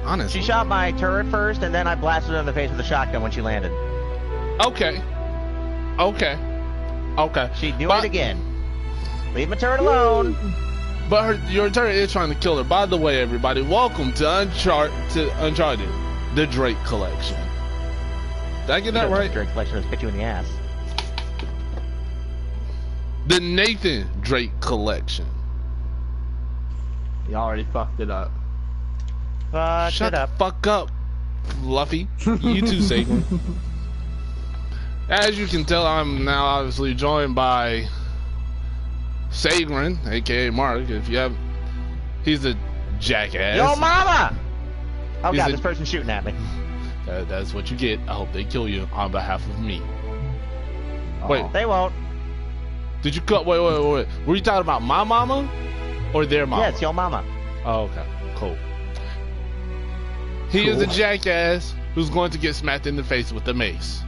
Honestly. She shot my turret first, and then I blasted her in the face with a shotgun when she landed. Okay. Okay. Okay. She'd do it again. Leave my turret alone. But your turret is trying to kill her. By the way, everybody, welcome to Uncharted, the Drake Collection. Did I get that right? Drake Collection will spit you in the ass. The Nathan Drake Collection. You already fucked it up. Shut the fuck up, Fluffy. You too, Sagan. As you can tell, I'm now obviously joined by Sagrin, aka Mark. If you have, he's a jackass. Yo, mama! Oh He's god, this person's shooting at me. That's what you get. I hope they kill you on behalf of me. Wait, they won't. Did you cut? Wait. Were you talking about my mama or their mama? Yeah, it's your mama. Oh, okay, cool. He is a jackass who's going to get smacked in the face with a mace.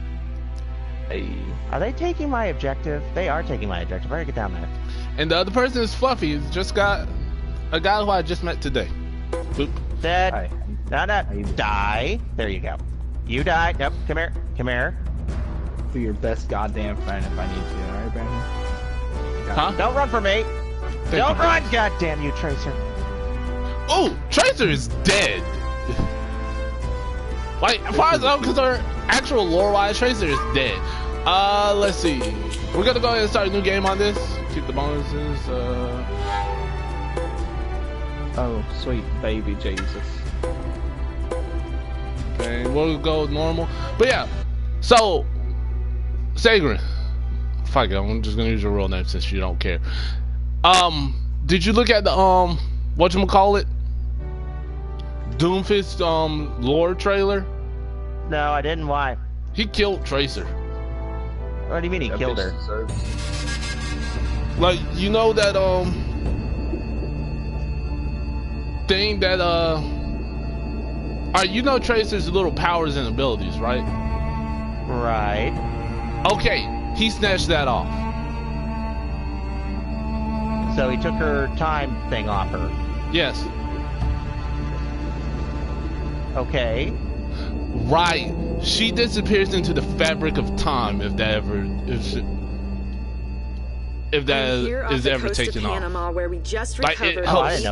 Hey. Are they taking my objective? They are taking my objective. I gotta get down there. And the other person is Fluffy. He's just got a guy who I just met today. Boop. Dead. Hi. No. Die. There you go. You died. Nope. Come here. Come here. Be your best goddamn friend if I need to. All right, Brandon? Huh? Don't run for me. Don't run. God damn you, Tracer. Oh, Tracer is dead. Like, as far as I'm concerned, actual lore-wise, Tracer is dead. Let's see. We're gonna go ahead and start a new game on this. Keep the bonuses. Oh, sweet baby Jesus. Okay, we'll go normal. But yeah, so Sagrin. Fuck it, I'm just gonna use your real name since you don't care. Did you look at the whatchamacallit? Doomfist lore trailer? No, I didn't. Why? He killed Tracer. What do you mean he killed her? Like, you know that thing that you know Tracer's little powers and abilities, right? Right. Okay, he snatched that off. So he took her time thing off her. Yes. Okay. Right. She disappears into the fabric of time if that is ever taken off. Panama, where we just recovered it helps.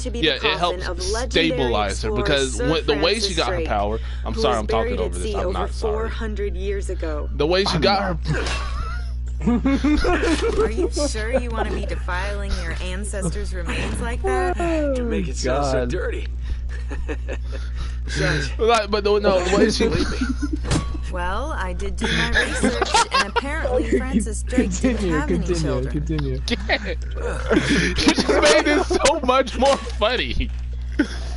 To be Yeah, it helps stabilize her because the way she got her power. I'm sorry, I'm talking over this. I'm not sorry. 400 years ago. The way she got her. Are you sure you want to be defiling your ancestors' remains like that? To make it sound so dirty. Like, but no, the way she. Well, I did do my research, and apparently Francis Drake didn't have any children. Continue. You just made this so much more funny.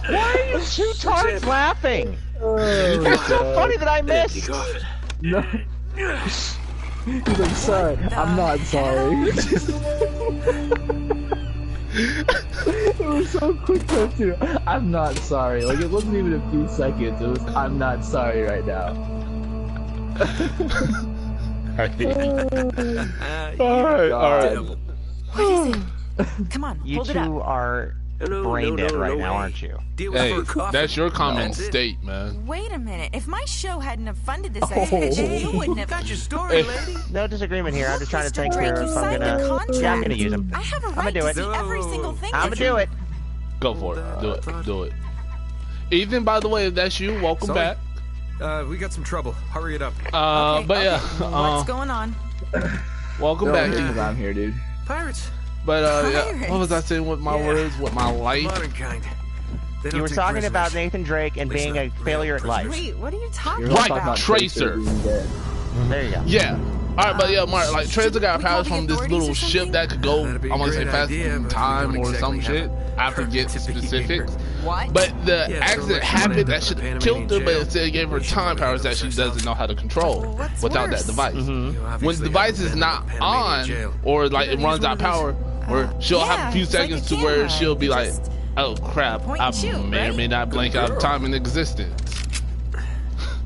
Why are you two tards laughing? What's so funny that I missed? No. He's like, sorry. I'm not sorry. It was so quick though too. I'm not sorry. Like, it wasn't even a few seconds. It was, I'm not sorry right now. Alright. What is it? Come on, You hold it up. two are brain dead right now, aren't you? Hey, that's your common state, man. Wait a minute. If my show hadn't have funded this expedition, you wouldn't have. Got your story, lady. No disagreement here. I'm just trying to think Drake, here you if I'm signed gonna. the contract. Yeah, I'm gonna use him. I have a I'ma right do to it. see every single thing. I'm gonna do it. Go for it. Do it. Ethan, by the way, if that's you, welcome back. We got some trouble. Hurry it up. Yeah. What's going on? Welcome back, Ethan. I'm here, dude. Pirates. But yeah, what was I saying with my words? With my life? Modern kind. They don't You were take talking prisoners. about Nathan Drake and being a failure at life. Wait, what are you talking You're Right, talking about? about Tracer. being dead. There you go. Yeah. Alright, but yeah, Mark, like, Tracer got we call powers the from this authorities little or ship something? that could go, That'd be a I want to say great faster idea, than but we time don't or some exactly shit. have I forget to be specifics. What? But the Yeah, so accident let's happened end that up should have Panamanian killed her, but jail. instead it gave her We should time probably powers that she ourselves. doesn't know how to control Well, what's without worse? that device. You When the obviously device haven't is been not in Panamanian on, jail. or like it Use runs one out of of power, or she'll have a few it's like seconds a to where camera. she'll be You like, just oh crap, point I and shoot, may or right? may not blink out of time in existence.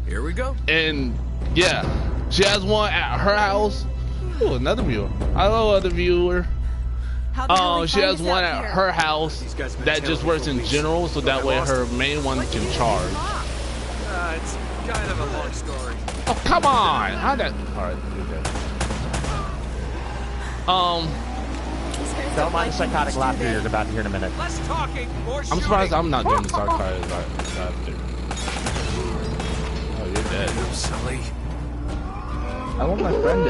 Here we go. And yeah, she has one at her house. Ooh, another viewer. Hello, other viewer. How the hell we She find has this one out at here? her house These guys been that just telling works me in for weeks. general, so that way her main one What can did you charge. unlock? It's kind of a long story. Oh, come on! How that? Alright, okay. These guys Don't mind the like psychotic much, laughter do they? you're about to hear in a minute. Less talking, more I'm shooting. surprised I'm not doing the sarcasm laughter. Oh, you're dead. Sully. I want my friend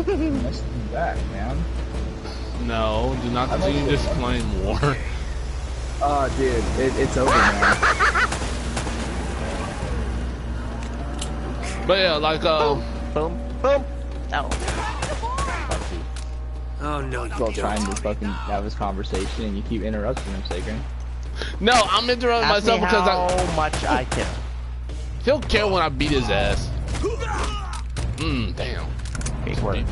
to mess me back, man. No, do not I'm continue okay. displaying war. Oh, dude, it's over, man. But yeah, like Boom, boom. Oh. Oh no, you Well, don't. trying to fucking have this conversation and you keep interrupting him, Sacred. no, I'm interrupting Ask myself me because how much I care. he'll care when I beat his ass. Damn. Big word.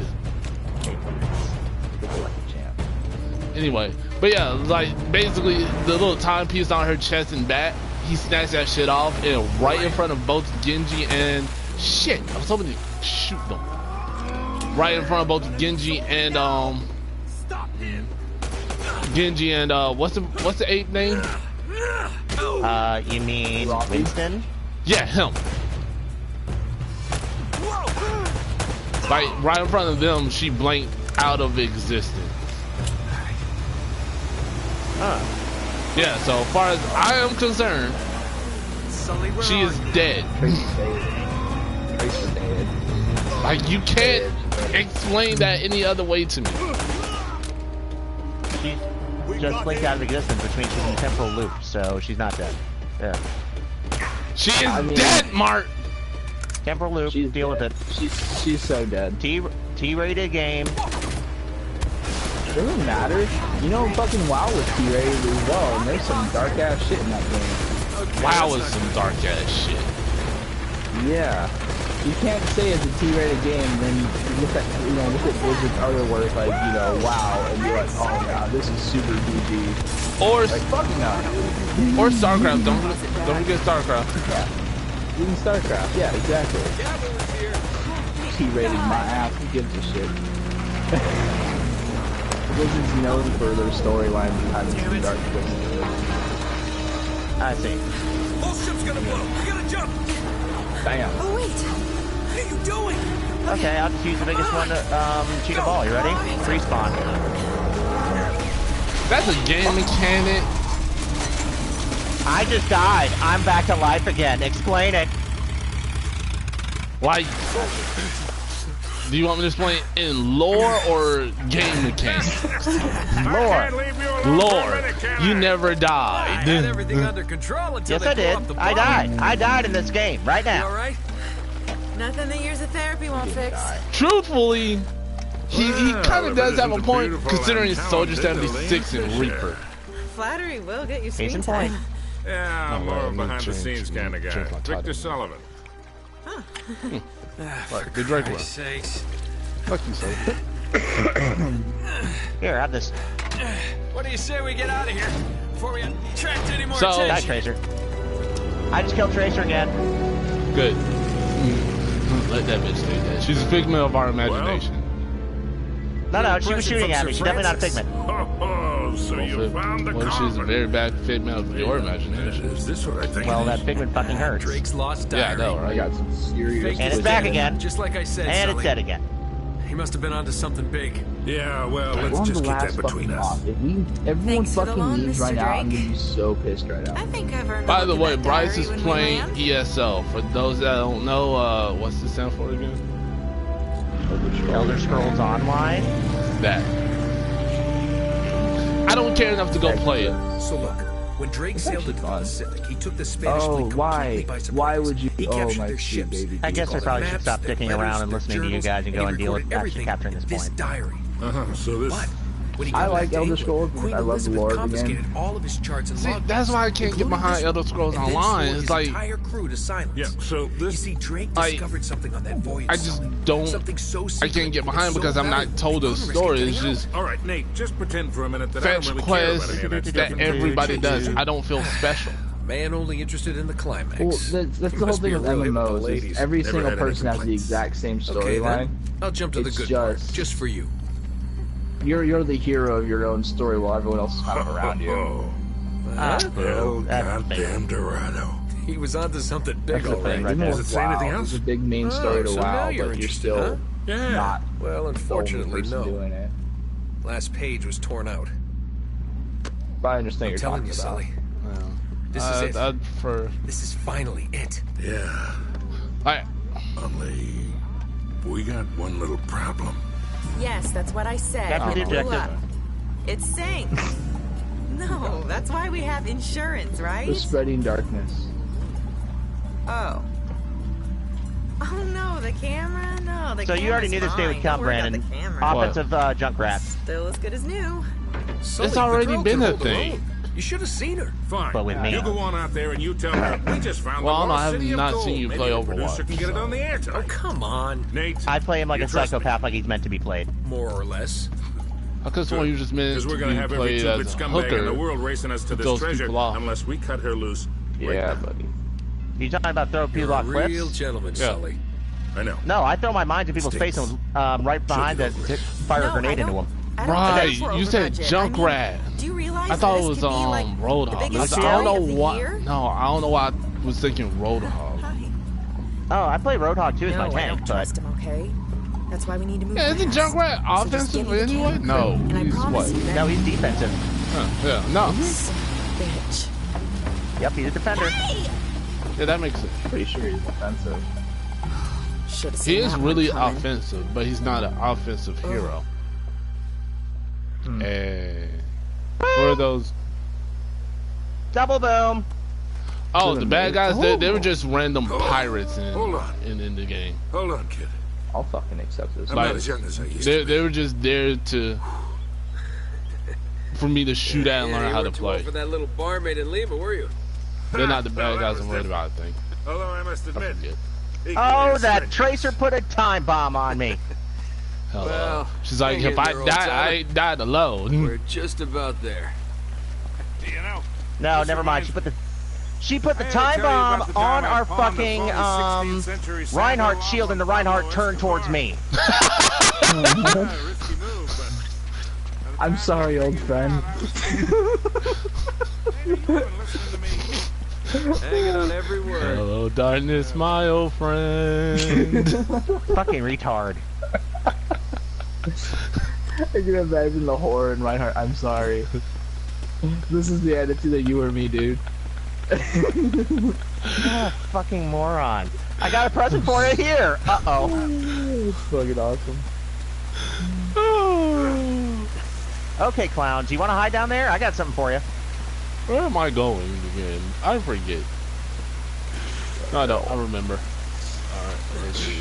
Anyway, but yeah, like basically the little timepiece on her chest and back, he snatched that shit off and right in front of both Genji and shit. I was hoping to shoot them. Right in front of both Genji and Genji and what's the ape name? You mean Winston? Yeah, him. Like right in front of them, she blinked out of existence. Yeah, so far as I am concerned, Sully, where she are is you? dead. Trace is dead. Like you can't explain that any other way to me. She's just blinked out of existence, which means she's in a temporal loop, so she's not dead. Yeah. She is I mean- dead, Mark. Temporal loop, She's deal dead. with it. She's so dead. T-rated game. Doesn't matter. You know, fucking WoW was T-rated as well, and there's some dark ass shit in that game. Wow, is some dark ass shit. Yeah. You can't say it's a T-rated game, and then you look at, look at Blizzard's other work, like, WoW, and you're like, oh yeah, this is super PG. Or Like, fuck no. or StarCraft. Don't forget StarCraft. Yeah. Even StarCraft, yeah, exactly. T-rated my ass, who gives a shit? Blizzard's known for their storylines and having some dark twists to it. I see. Whole ship's gonna blow. We gotta jump. Damn. Oh wait. What are you doing? Okay, I'll just use the biggest one to shoot a ball. You ready? Respawn. That's a game mechanic. I just died. I'm back to life again. Explain it. Like, do you want me to explain in lore or game mechanics? Lore. Lore. You never I died. had everything under control until Yes, they I blew did. up the I bomb. died. I died in this game right You now. all right? Nothing that years of therapy won't fix. Truthfully, he kind of does have a point beautiful considering and he's Soldier talented 76 and Elaine Fisher. Reaper. Flattery will get you Case screen in time. point. Yeah, I'm Oh, more well, of a let me behind-the-scenes change- kind of guy. change my title. Victor Sullivan. What? Good Drake For sakes. Fuck you, Soldier. Here, have this. What do you say we get out of here before we attract any more So- Die, attention? Tracer. I just killed Tracer again. Good. Let that bitch stay dead. She's a figment of our imagination. No, she was Present shooting from at me. Sir She's definitely not a Francis. pigment. Oh, so you found the Well, she's a common. very bad figment of your imagination. Is this what I think? Well, it that is? pigment fucking hurts. Drake's lost Yeah, I diary. know, I right? got some serious Fake And it's news. back again. Just like I said, And Sully. it's dead again. He must have been onto something big. Yeah, well, We're let's on just the keep last that between fucking us. off. If everyone Thanks for the fucking loan, leaves Mr. right now, I'm Drake. gonna be so pissed right now. I think I've earned. By a the look way, at that Bryce diary is when we playing land. ESL. For those that don't know, what's the stand for again? Elder Scrolls Online. That. I don't care enough to go play it. So look, when Drake sailed into the fun. Pacific, he took the Spanish Oh, fleet why? completely by surprise. Why would you? He Oh, captured my their sweet ships. baby. I guess I Their probably should maps, stop their dicking letters, around and their listening to you journals, guys and go and deal with recorded actually everything capturing this in this point. diary. So this. But when he I got like back to Elder England, Scrolls because Queen I love the Elizabeth lore of the confiscated game. all of his charts and See, logbooks, that's why I can't get including behind this Elder one, Scrolls and then Online. swore It's his like, entire crew to silence. Yeah, so You this. see, Drake I- discovered something on that voyage. I just Sully. don't. Something so I secret can't get and behind so because I'm not valuable, told they a couldn't risk story. it It's getting just All right, Nate, just pretend for a minute that fetch I don't really care about quests any of that that stuff. everybody does. I don't feel special. out. Man only interested in the climax. Well, that's the whole Must be thing a with real hit with the MMOs. ladies. Is every Never single had any person has the complaints. exact same Okay, storyline. then. I'll jump to the It's good part, just- just for you. You're the hero of your own story while everyone else is kind of around you. Oh, Well, goddamn Dorado. He was onto something big, That's the all thing, right. right? Does it say anything else? It's a big main story to so WoW, now you're but you're interested, still Yeah. not Well, the only unfortunately, person no. doing it. Last page was torn out. But I understand I'm you're telling talking you, about. Sully. This is it. For This is finally it. Yeah. I Only we got one little problem. Yes, that's what I said. That's and the it blew objective. up. It sank. No, that's why we have insurance, right? The spreading darkness. Oh. Oh no, the camera? No, the So you already camera's knew this day would fine. come, Don't worry about Brandon. the camera. Offensive Junkrat. Still as good as new. Sully, It's already the girl been can a hold her thing. own. You should have seen her. Fine. But with me. You go on out there and you tell me. We just found Well, the no, I lost have city of not gold. seen you Maybe play the producer Overwatch, can get it so. on the air Oh, tonight. come on. Nate, I play him like you a trust me? psychopath, like he's meant to be played. More or less. I could swear you just meant Because to we're be gonna have every played two-bit as a scumbag in the hooker. world racing us to with this those treasure people off. unless we cut her loose. right Yeah, now. buddy. You talking about throwing You're people a off cliffs? real gentleman, Sully. I know. No, I throw my mines in people's face Stinks. and right behind Should that be over it. fire a No, grenade I into don't- him. I don't Right, think we're you over said budget. Junkrat. Do you realize I thought this it was could be, like, the Roadhog. biggest I don't story of know the what. year? No, I don't know why I was thinking Roadhog. Hi. Oh, I play Roadhog too as No, my I tank, don't but trust him, okay? That's why we need to move Yeah, isn't fast. Junkrat So just offensive give me the anyway? camera No, crew, and I he's promise what? you that no, he's defensive. Yeah, no. son of a bitch. Yep, he's a defender. Yeah, that makes sense. Pretty sure he's offensive. Should've He seen is that really one coming. offensive, but he's not an offensive hero. And for those, Double boom. oh, the bad guys, they were Oh. just random pirates Hold on. in the game. Hold on, kid. I'll fucking accept this. I'm Like, not as young as I used to They were just there for me to shoot at and learn how to play. For that little barmaid in Lima, were you? They're not the bad that guys was I'm worried about, I think. Although I must admit. forget. equally Oh, as that strange. tracer put a time bomb on me. Hello. Well, She's like, hang if in I there, old die, timer. I died alone. We're just about there. Do you know? No, This never mind. reminds- She put the I had to time tell you bomb about the time on I our pawned a fucking phony 16th century Reinhardt Samurai shield, and the on Pablo Reinhardt turned towards Escobar. me. Risky move, but I'm sorry, old friend. Hanging on every word. Hello, darkness, my old friend. Fucking retard. I can imagine the horror in Reinhardt. I'm sorry. This is the attitude that you or me, dude. Ah, fucking moron. I got a present for you here. Uh-oh. It's fucking awesome. Okay, clowns. You want to hide down there? I got something for you. Where am I going again? I forget. No, I don't. I remember. Alright, let's see.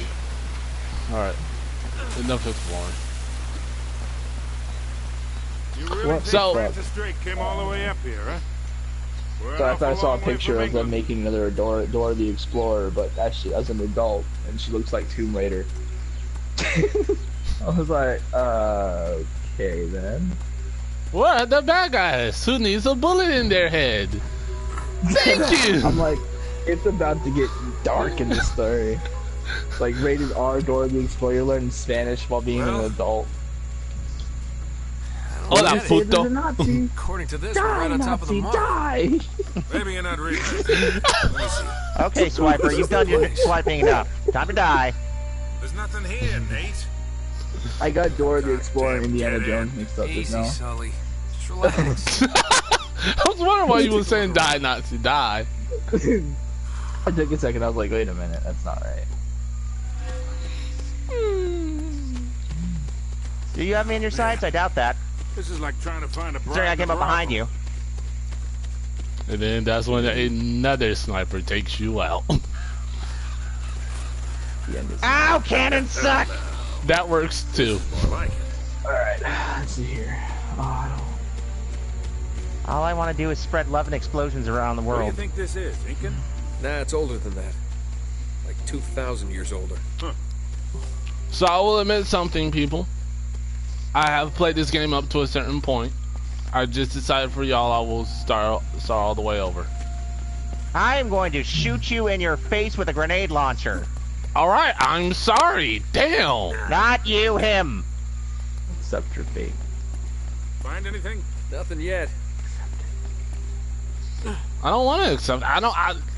Alright. Enough exploring. you really What think So- Francis Drake came all the way up here, huh? We're So an I thought I awful saw a long way picture from of them England. making another Dora the Explorer, but actually as an adult, and she looks like Tomb Raider. I was like, okay then. What are the bad guys who needs a bullet in their head? Thank you! I'm like, it's about to get dark in this story. It's like rated R, Dora the Explorer, you're learning Spanish while being an Well, adult. Hola, Hey, there's a puto. Nazi. According to this, we're Die, right on top of the Nazi, mark. die! Maybe you're not reading it. Let me see. Okay, Swiper, you've done your swiping enough. Time to die. There's nothing here, Nate. I got Dora the God Explorer and damn, Indiana get Jones in. mixed up just Easy, now. Sully. Just relax. I was wondering why you were saying die, Nazi, die. I took a second, I was like, wait a minute, that's not right. Do you have me in your sights? I doubt that. This is like trying to find a Considering I came up behind you. And then that's when another sniper takes you out. The end is... Ow, cannon suck! That works too. More like it. Alright, let's see here. Oh, I don't... All I want to do is spread love and explosions around the What do you world. think this is, Incan? Nah, it's older than that. Like 2,000 years older. So I will admit something, people. I have played this game up to a certain point. I just decided for y'all I will start all the way over. I am going to shoot you in your face with a grenade launcher. Alright, I'm sorry. Damn. Not you, him. Accept your fate. Find anything? Nothing yet. I don't want to accept. I don't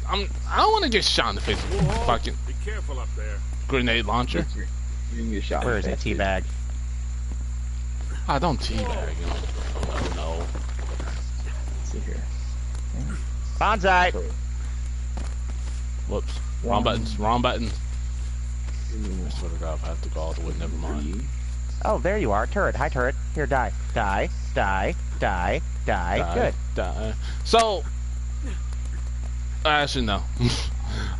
want to get shot in the face with a fucking Be careful up there. grenade launcher. You're gonna get shot. Where is it? Teabag. I don't teabag him. No. Let's see here. Bonsai. Whoops. Wrong buttons. Wrong buttons. I swear to God, if I have to go all the way, never mind. Oh, there you are. Turret. Hi, turret. Here, die. Die. Die. Die. Die. Good. Die. So, actually, no.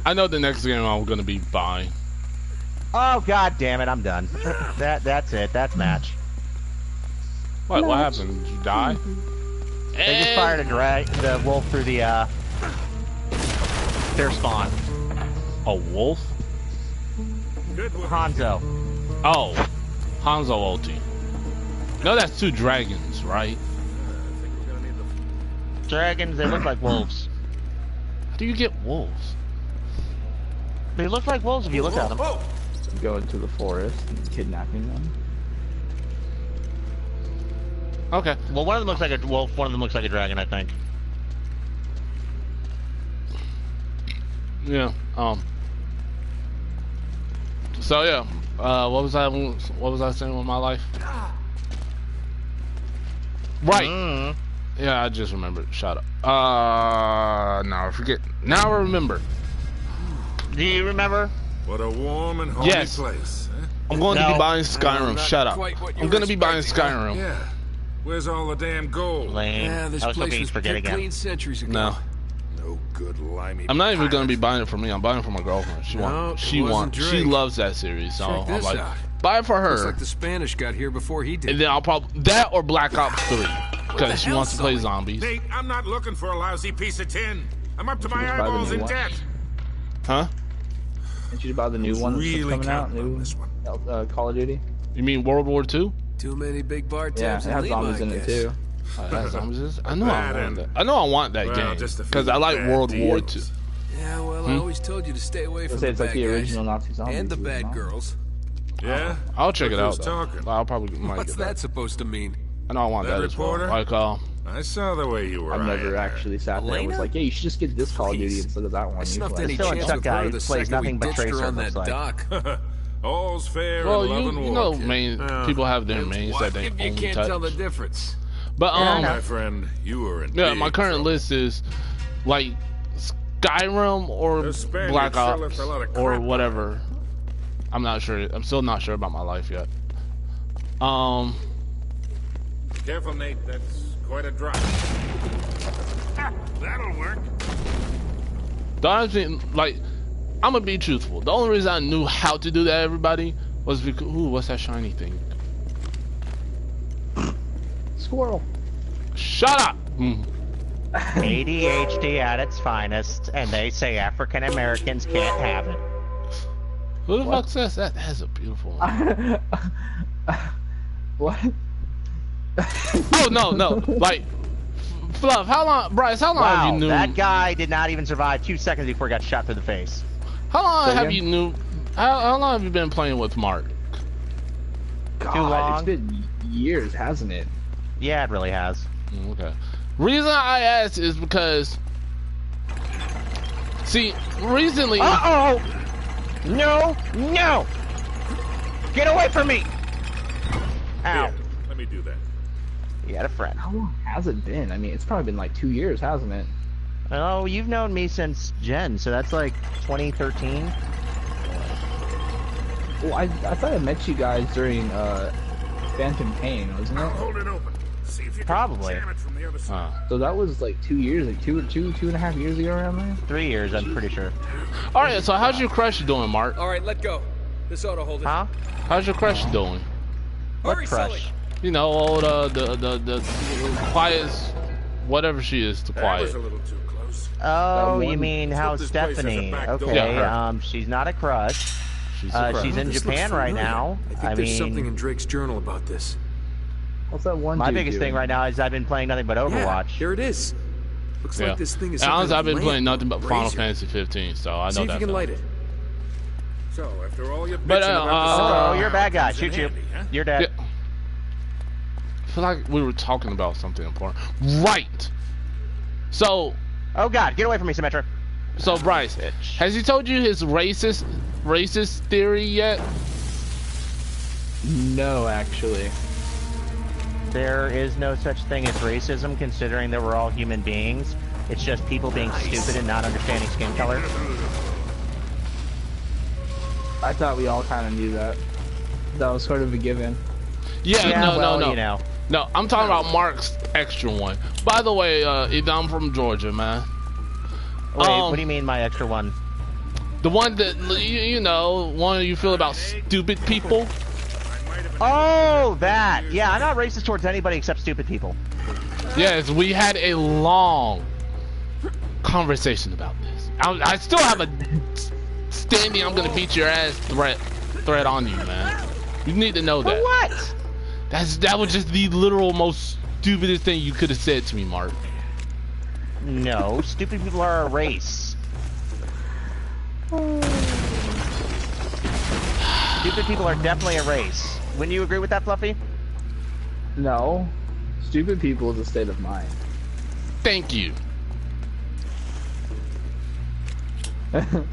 I know the next game I'm gonna be buying. Oh, God damn it. I'm done. That's it. That's match. What happened? Did you die? They just fired the wolf through the, their spawn. A wolf? Good work. Hanzo. Oh, Hanzo ulti. No, that's 2 dragons, right? I think we're gonna need the Dragons, they look like wolves. How do you get wolves? They look like wolves if you look at them. Whoa! Go into the forest and kidnapping them. Okay. Well, one of them looks like a wolf, one of them looks like a dragon, I think. Yeah. So yeah. What was I saying with my life? Right. Yeah, I just remembered. Shut up. Now I forget. Now I remember. Do you remember? What a warm and homey Yes. place. Huh? I'm going to be buying Skyrim. not Shut up. quite what you I'm were going to be buying expecting, Skyrim. Yeah. Where's all the damn gold? Lame. Yeah, this I was place hoping was you'd forget picked again. clean centuries ago. No. No good limey. I'm not even going to be pirates. buying it for me. I'm buying it for my girlfriend. She No, wants. it She wasn't wants. She Drake. loves that series. So Check I'm this like, out. buy it for Looks her. like the Spanish got here before he did. And then I'll probably that or Black Ops 3 because she hell, wants to play Sully? zombies. Nate, I'm not looking for a lousy piece of tin. I'm up to my just buy the eyeballs new in one? debt. Huh? Did you buy the new one that's Really coming out? counting on New this one. Call of Duty? You mean World War II? Too many big bar Yeah, tabs it in has Lima, zombies I in it guess. too. I know I Bad want end. that. I know I want that Well, game just a few because I like bad World War II. deals. Yeah, well, I always told you to stay away from say the it's like bad the guys original Nazi zombies, and the is it bad not? girls. Yeah? I'll check it Look out. who's Though. talking. I'll probably might What's get that supposed to mean? I know I want That that as well. reporter? Like I saw the way you were. I've eyeing never her. actually sat there and was Elena? like, yeah, you should just get this Call of Duty Please. instead of that one. I He's snuffed like, any Still a chance Chuck with guy her who the plays second nothing we but ditched her Tracer, on looks that like. dock. All's fair well, in love and you war. know, kid. main people have their mains What that they if you only can't touch. tell the difference? But My friend, you were in yeah, big my current trouble. list is like Skyrim or The Spaniards Black sure Ops left a lot of crap or on whatever. I'm not sure. I'm still not sure about my life yet. Careful, Nate. That's quite a drop. Ah, that'll work. The only thing, like, I'm gonna be truthful. The only reason I knew how to do that, everybody, was because ooh, what's that shiny thing? Squirrel. Shut up. ADHD at its finest, and they say African Americans can't have it. Who the fuck says that? That's a beautiful one. What? Oh no, like Fluff. How long, Bryce? How long have Wow, you knew? that guy did not even survive 2 seconds before he got shot through the face. How long Say have again? you knew? How long have you been playing with Mark? God, long? it's been years, hasn't it? Yeah, it really has. Okay. Reason I asked is because, see, recently. Uh-oh! No! No! Get away from me! Ow. Here, let me do that. You got a friend. How long has it been? I mean, it's probably been like 2 years, hasn't it? Oh, you've known me since Gen, so that's like 2013. Well, I thought I met you guys during Phantom Pain, wasn't I'll it? hold it open. See if you Probably. can jam it from the other side. So that was like 2 years, like two and a half years ago around there. 3 years, I'm pretty sure. All right. So how's your crush doing, Mark? All right, let go. This ought to hold it. Huh? How's your crush doing? What Hurry, Sully. crush? You know, old the quietest, whatever she is, the That quiet. was a little too close. Oh, one- you mean Let's how hope this place has a Stephanie? back door. Okay, Yeah, her. she's not a crush. She's a crush. She's in This Japan looks right familiar. now. I think I there's mean, something in Drake's journal about this. What's that one? my dude biggest thing doing? right now is I've been playing nothing but Yeah, Overwatch. here it is. Looks Yeah. like this thing is. And some honestly, kind I've been of playing lamp nothing but or Final brazier. Fantasy 15, so I know See if that. you can light it. So, after all your bitching But, about Oh, the you're a bad guy. comes in Shoot you. handy, huh? You're dead. feel like we were talking about something important. Right. So. Oh God, get away from me, Symmetra. So Bryce, has he told you his racist theory yet? No, actually. There is no such thing as racism, considering that we're all human beings. It's just people being stupid and not understanding skin color. I thought we all kind of knew that. That was sort of a given. Yeah, no. You know. No, I'm talking about Mark's extra one. By the way, I'm from Georgia, man. Wait, what do you mean my extra one? The one that, you know, one you feel about stupid people. Oh, that. Yeah, I'm not racist towards anybody except stupid people. Yes, we had a long conversation about this. I still have a standing I'm gonna beat your ass threat on you, man. You need to know that. For what? That was just the literal most stupidest thing you could have said to me, Mark. No, stupid people are a race. Stupid people are definitely a race. Wouldn't you agree with that, Fluffy? No. Stupid people is a state of mind. Thank you.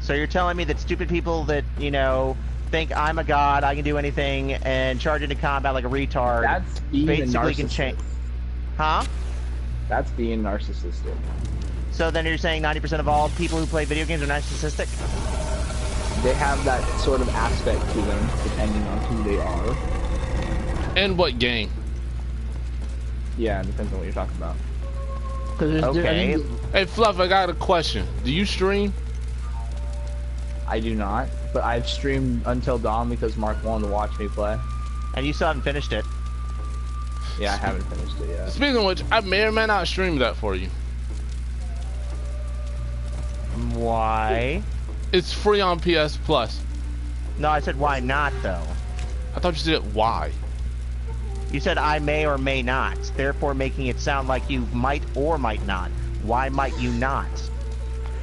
So you're telling me that stupid people that, you know, think I'm a god, I can do anything, and charge into combat like a retard, That's being basically can narcissistic. change. Huh? That's being narcissistic. So then you're saying 90% of all people who play video games are narcissistic? They have that sort of aspect to them, depending on who they are. And what game? Yeah, it depends on what you're talking about. Okay. Hey, Fluff, I got a question. Do you stream? I do not, but I've streamed Until Dawn because Mark wanted to watch me play. And you still haven't finished it. Yeah, I haven't finished it yet. Speaking of which, I may or may not stream that for you. Why? It's free on PS Plus. No, I said why not, though. I thought you said why. You said I may or may not, therefore making it sound like you might or might not. Why might you not?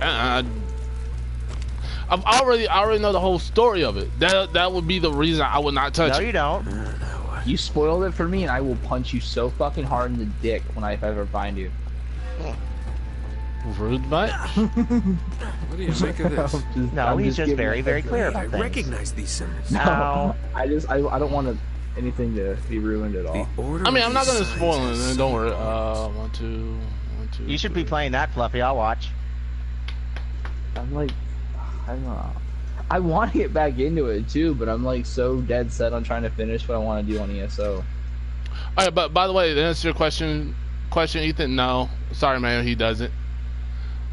I already know the whole story of it. That would be the reason I would not touch No, it. you don't. You spoiled it for me, and I will punch you so fucking hard in the dick when I ever find you. Rude butt. What do you make of this? No, he's just very, very clear I about things. recognize these symbols. Ow. I don't want anything to be ruined at all. Order I mean, of I'm not the gonna spoil it. Sciences. Don't worry. 1, 2, 1, 2. You should be playing that, Fluffy. I'll watch. I'm like, I don't know. I want to get back into it too, but I'm like so dead set on trying to finish what I want to do on ESO. Alright, but by the way, to answer your question, Ethan, no. Sorry, man, he doesn't.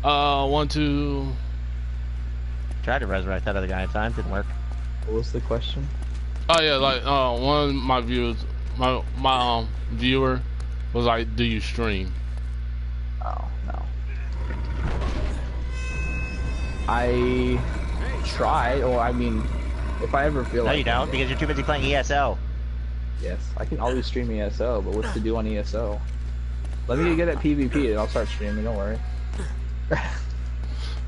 1, 2. Tried to resurrect that other guy at times, didn't work. What was the question? Oh yeah, like one of my viewers, my viewer was like, "Do you stream?" Oh no. I try, or I mean, if I ever feel No, like you don't, because you're too busy playing ESO. yes, I can always stream ESO, but what's to do on ESO? Let me get good at PvP and I'll start streaming, don't worry.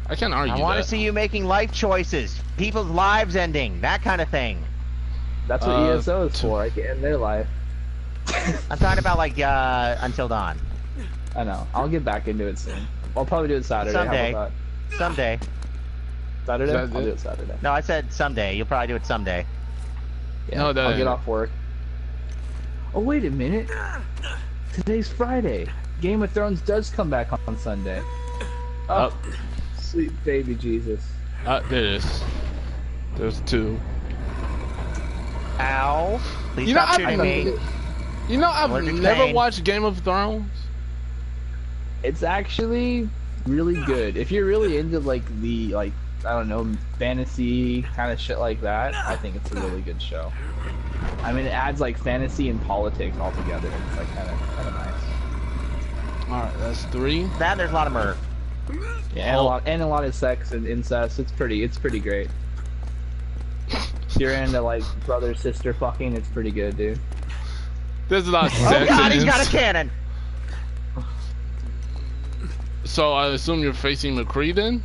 I can't argue I want that. to see you making life choices, people's lives ending, that kind of thing. That's what ESO is for, I can end their life. I'm talking about like Until Dawn. I know, I'll get back into it soon. I'll probably do it Saturday. Someday. How about Someday. that? Saturday? Is I'll that do it? it Saturday. No, I said someday. You'll probably do it someday. Yeah, No, that I'll ain't get it. off work. Oh, wait a minute. Today's Friday. Game of Thrones does come back on Sunday. Oh, sweet baby Jesus. There it is. There's 2. Ow. Please You know, stop shooting me. You know, I've Allergic to never pain. watched Game of Thrones. It's actually really good. If you're really into like the I don't know, fantasy kind of shit like that, I think it's a really good show. I mean, it adds like fantasy and politics all together. It's like kind of nice. Alright, that's 3. That there's a lot of murder. Yeah, and a lot of sex and incest. It's pretty great. If you're into like brother sister fucking, it's pretty good, dude. There's a lot of Oh sex god, in he's got a this. cannon! So I assume you're facing McCree then?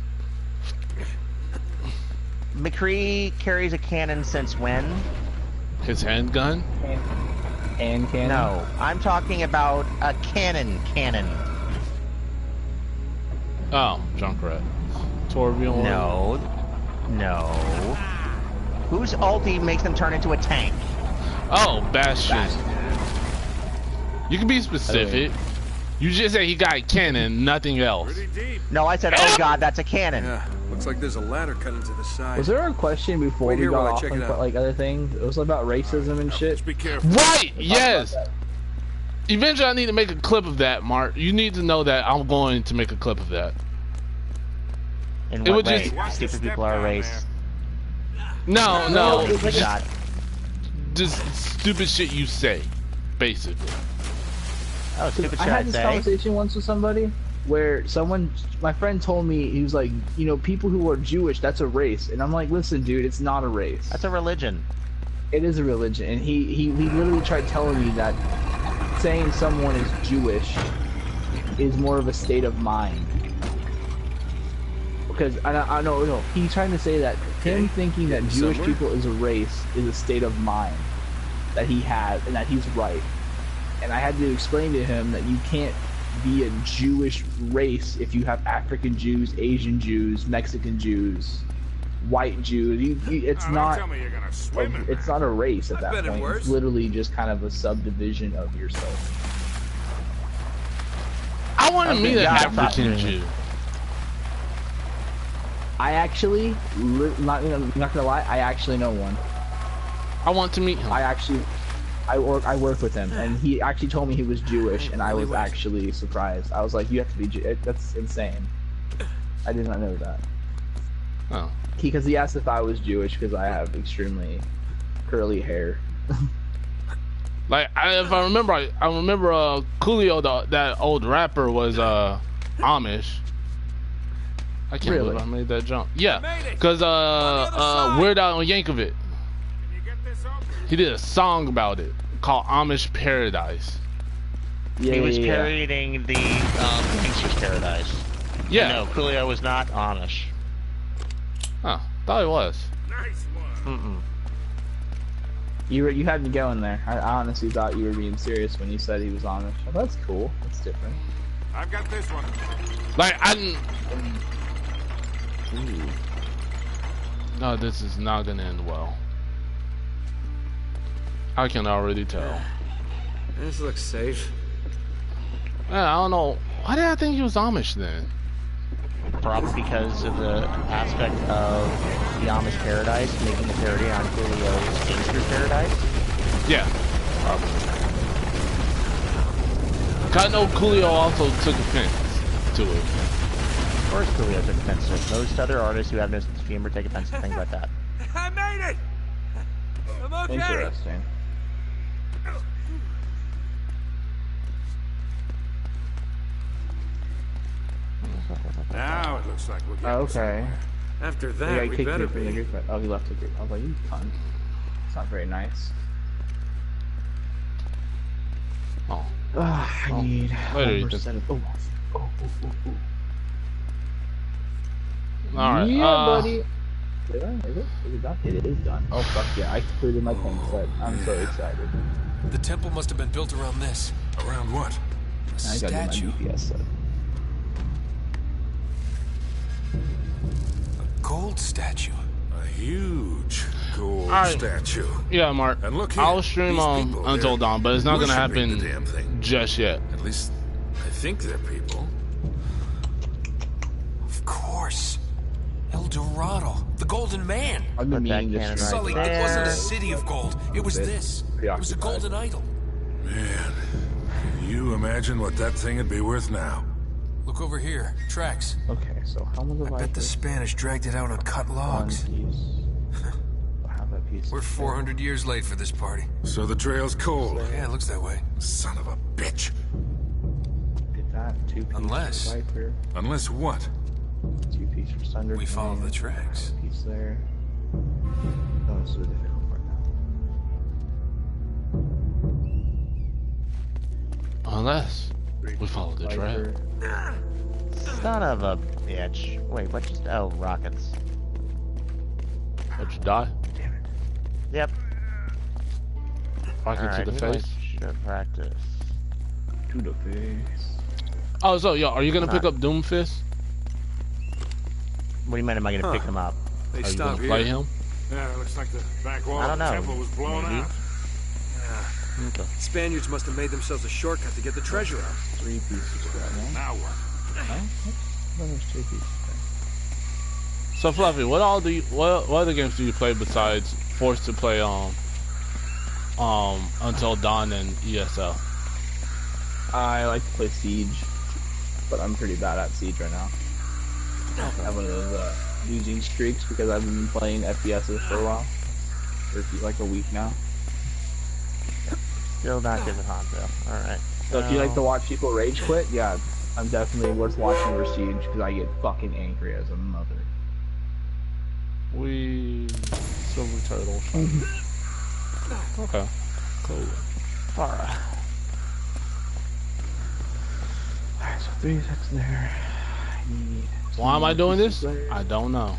McCree carries a cannon since when? His handgun? And cannon? No, I'm talking about a cannon. Oh, Junkrat. Torbjorn. No. Whose ulti makes them turn into a tank? Oh, Bastion. You can be specific. You just say he got a cannon, nothing else. Pretty deep. No, I said, oh god, that's a cannon. Yeah, looks like there's a ladder cut into the side. Was there a question before Wait we here got while I off check on it out. like other things? It was about racism and shit. Just be careful. Right, yes. Eventually I need to make a clip of that, Mark. You need to know that I'm going to make a clip of that. In It what would way? just- Stupid people are a race. No. Not. Just stupid shit you say, basically. Oh, stupid I shit had I'd this say. conversation once with somebody where my friend told me, he was like, you know, people who are Jewish, that's a race. And I'm like, listen, dude, it's not a race. That's a religion. It is a religion. And he literally tried telling me that saying someone is Jewish is more of a state of mind. Because I know he's trying to say that him thinking that Jewish Somewhere? people is a race is a state of mind that he has and that he's right. And I had to explain to him that you can't be a Jewish race if you have African Jews, Asian Jews, Mexican Jews, white Jews. It's Now, don't not. tell me you're gonna swim in It's that. not a race at that been in point. worse. It's literally just kind of a subdivision of yourself. I want to Okay, meet an yeah, African yeah. Jew. I actually, not gonna lie, I actually know one. I want to meet him. I work with him, and he actually told me he was Jewish, and I was actually surprised. I was like, you have to be Jew. That's insane. I did not know that. Oh. Because he asked if I was Jewish because I have extremely curly hair. Like, if I remember, I remember Coolio, that old rapper, was Amish. I can't Really? believe I made that jump. Yeah, Made it. because On the other side. Weird Al Yankovic, Can you get this open? he did a song about it called Amish Paradise. Yeah, He was yeah. parodying the Gangster's Paradise. Yeah. No, Coolio was not Amish. Huh, thought it was. Nice one. You had me going there. I honestly thought you were being serious when you said he was Amish. Oh, that's cool. That's different. I've got this one. Like, I didn't... No, this is not gonna end well. I can already tell. This looks safe. I don't know. Why did I think he was Amish then? Probably because of the aspect of the Amish Paradise making a parody on Coolio's Gangster's Paradise. Yeah, probably. I know Coolio also took offense to it. Of course Coolio took offense to it. Most other artists who have no sense of humor take offense to things like that. I made it! I'm okay! Interesting. Now it looks like we're getting Okay. After Yeah, that, he we kicked better me from the be. group. Oh, he left the group. I was like, you cunt. It's not very nice. Oh. I need Later, 1% of... Oh. Alright, Yeah, buddy. Did I? Is it done? It is done. Oh, fuck yeah. I completed my tank set. I'm so excited. The temple must have been built around this. Around what? A I gotta statue. do my DPS set. A gold statue. A huge gold Alright. statue. Yeah, Mark. And look here, I'll stream these people, Until they're Dawn, but it's not gonna worshiping happen the damn thing. just yet. At least, I think they're people. Of course. El Dorado. The Golden Man. I've been Put that meaning this cannon right Sully, right it wasn't a there. city of gold. It was this. It was a Preoccupied. golden idol. Man, can you imagine what that thing would be worth now? Look over here. Tracks. Okay, so how much of I bet the Spanish dragged it out on cut one logs. piece. I'll have that piece. We're 400 years late for this party. So the trail's cold. Yeah, it looks that way. Son of a bitch. Get that. 2 piece Unless- for Viper. Unless what? 2 piece for Thunder. We follow the tracks. Piece there. Oh, this is a difficult part now. Unless we follow the trail. Viper. Son of a bitch. Wait, what just... Oh, rockets. But you die. Yep. Rocket Alright, to the who do I face. Should practice. To the face. Oh, so yo, are you gonna pick up Doomfist? What do you mean? Am I gonna pick him up? They Are you stop gonna here. play him? Yeah, it looks like the back wall I of don't the know. temple was blown out. Okay. Spaniards must have made themselves a shortcut to get the treasure out. 3 pieces for that one. Now what? Then there's 2 pieces there. So Fluffy, what other games do you play besides Forced to Play Until Dawn and ESL? I like to play Siege, but I'm pretty bad at Siege right now. I have one of those losing streaks because I've been playing FPSs for a while. For like a week now. Still not good with Hanzo. Alright. So if you like to watch people rage quit, yeah, I'm definitely worth watching for Siege because I get fucking angry as a mother. We Silver Turtle. Okay. Cool. Alright. Alright, so 3 sets there. I need Why am I doing this? pieces there. I don't know.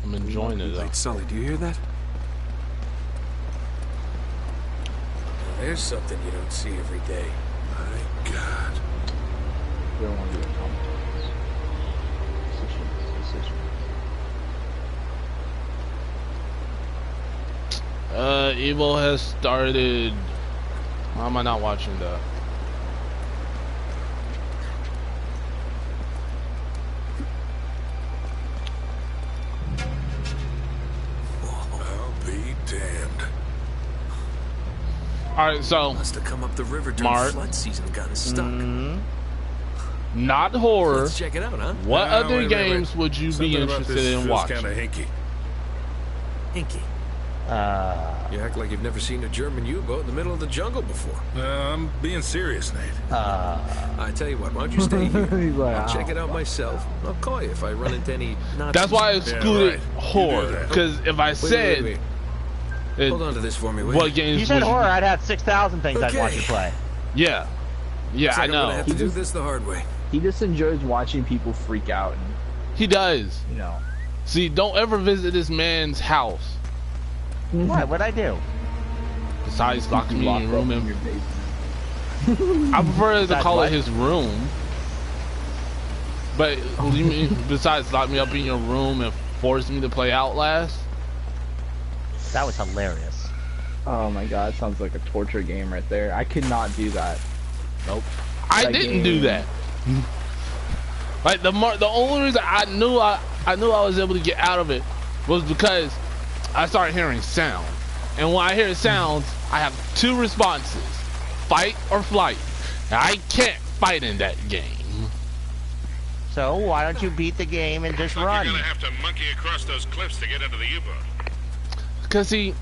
I'm enjoying it though. Wait, Sully, do you hear that? There's something you don't see every day. My God. We don't want to do it. Decision. Evil has started. Why am I not watching that? I'll be damned. Alright, so Must have come up the river during Mark. flood season and gotten stuck. not horror. Let's check it out, huh? What Now, other wait. games would you be Something about interested this in feels watching? kind of hinky. Inky. Uh, You act like you've never seen a German U-boat in the middle of the jungle before. I'm being serious, Nate. I tell you what, why don't you stay here? He's like, I'll check "Ow." it out myself. I'll call you if I run into any Nazis. That's why I excluded right. You do horror. that. Because if I said Wait. it- Hold on to this for me, will what you? games you said would horror, I'd have 6,000 things I'd Okay. watch you play. Yeah. Yeah, Looks like I I'm gonna know. have to do this the hard way. He just enjoys watching people freak out and, He does. you know. See, don't ever visit this man's house. What? What'd I do? Besides locking me in your room. in your basement. I prefer to Besides call what? it his room. But you mean besides lock me up in your room and force me to play Outlast? That was hilarious. Oh my god, sounds like a torture game right there. I could not do that. Nope. I That didn't do game- that. Like the only reason I knew I was able to get out of it was because I started hearing sound. And when I hear sounds, I have 2 responses: fight or flight. And I can't fight in that game. So why don't you beat the game and just Looks like run? you're gonna have to monkey across those cliffs to get into the U-boat. Cause he.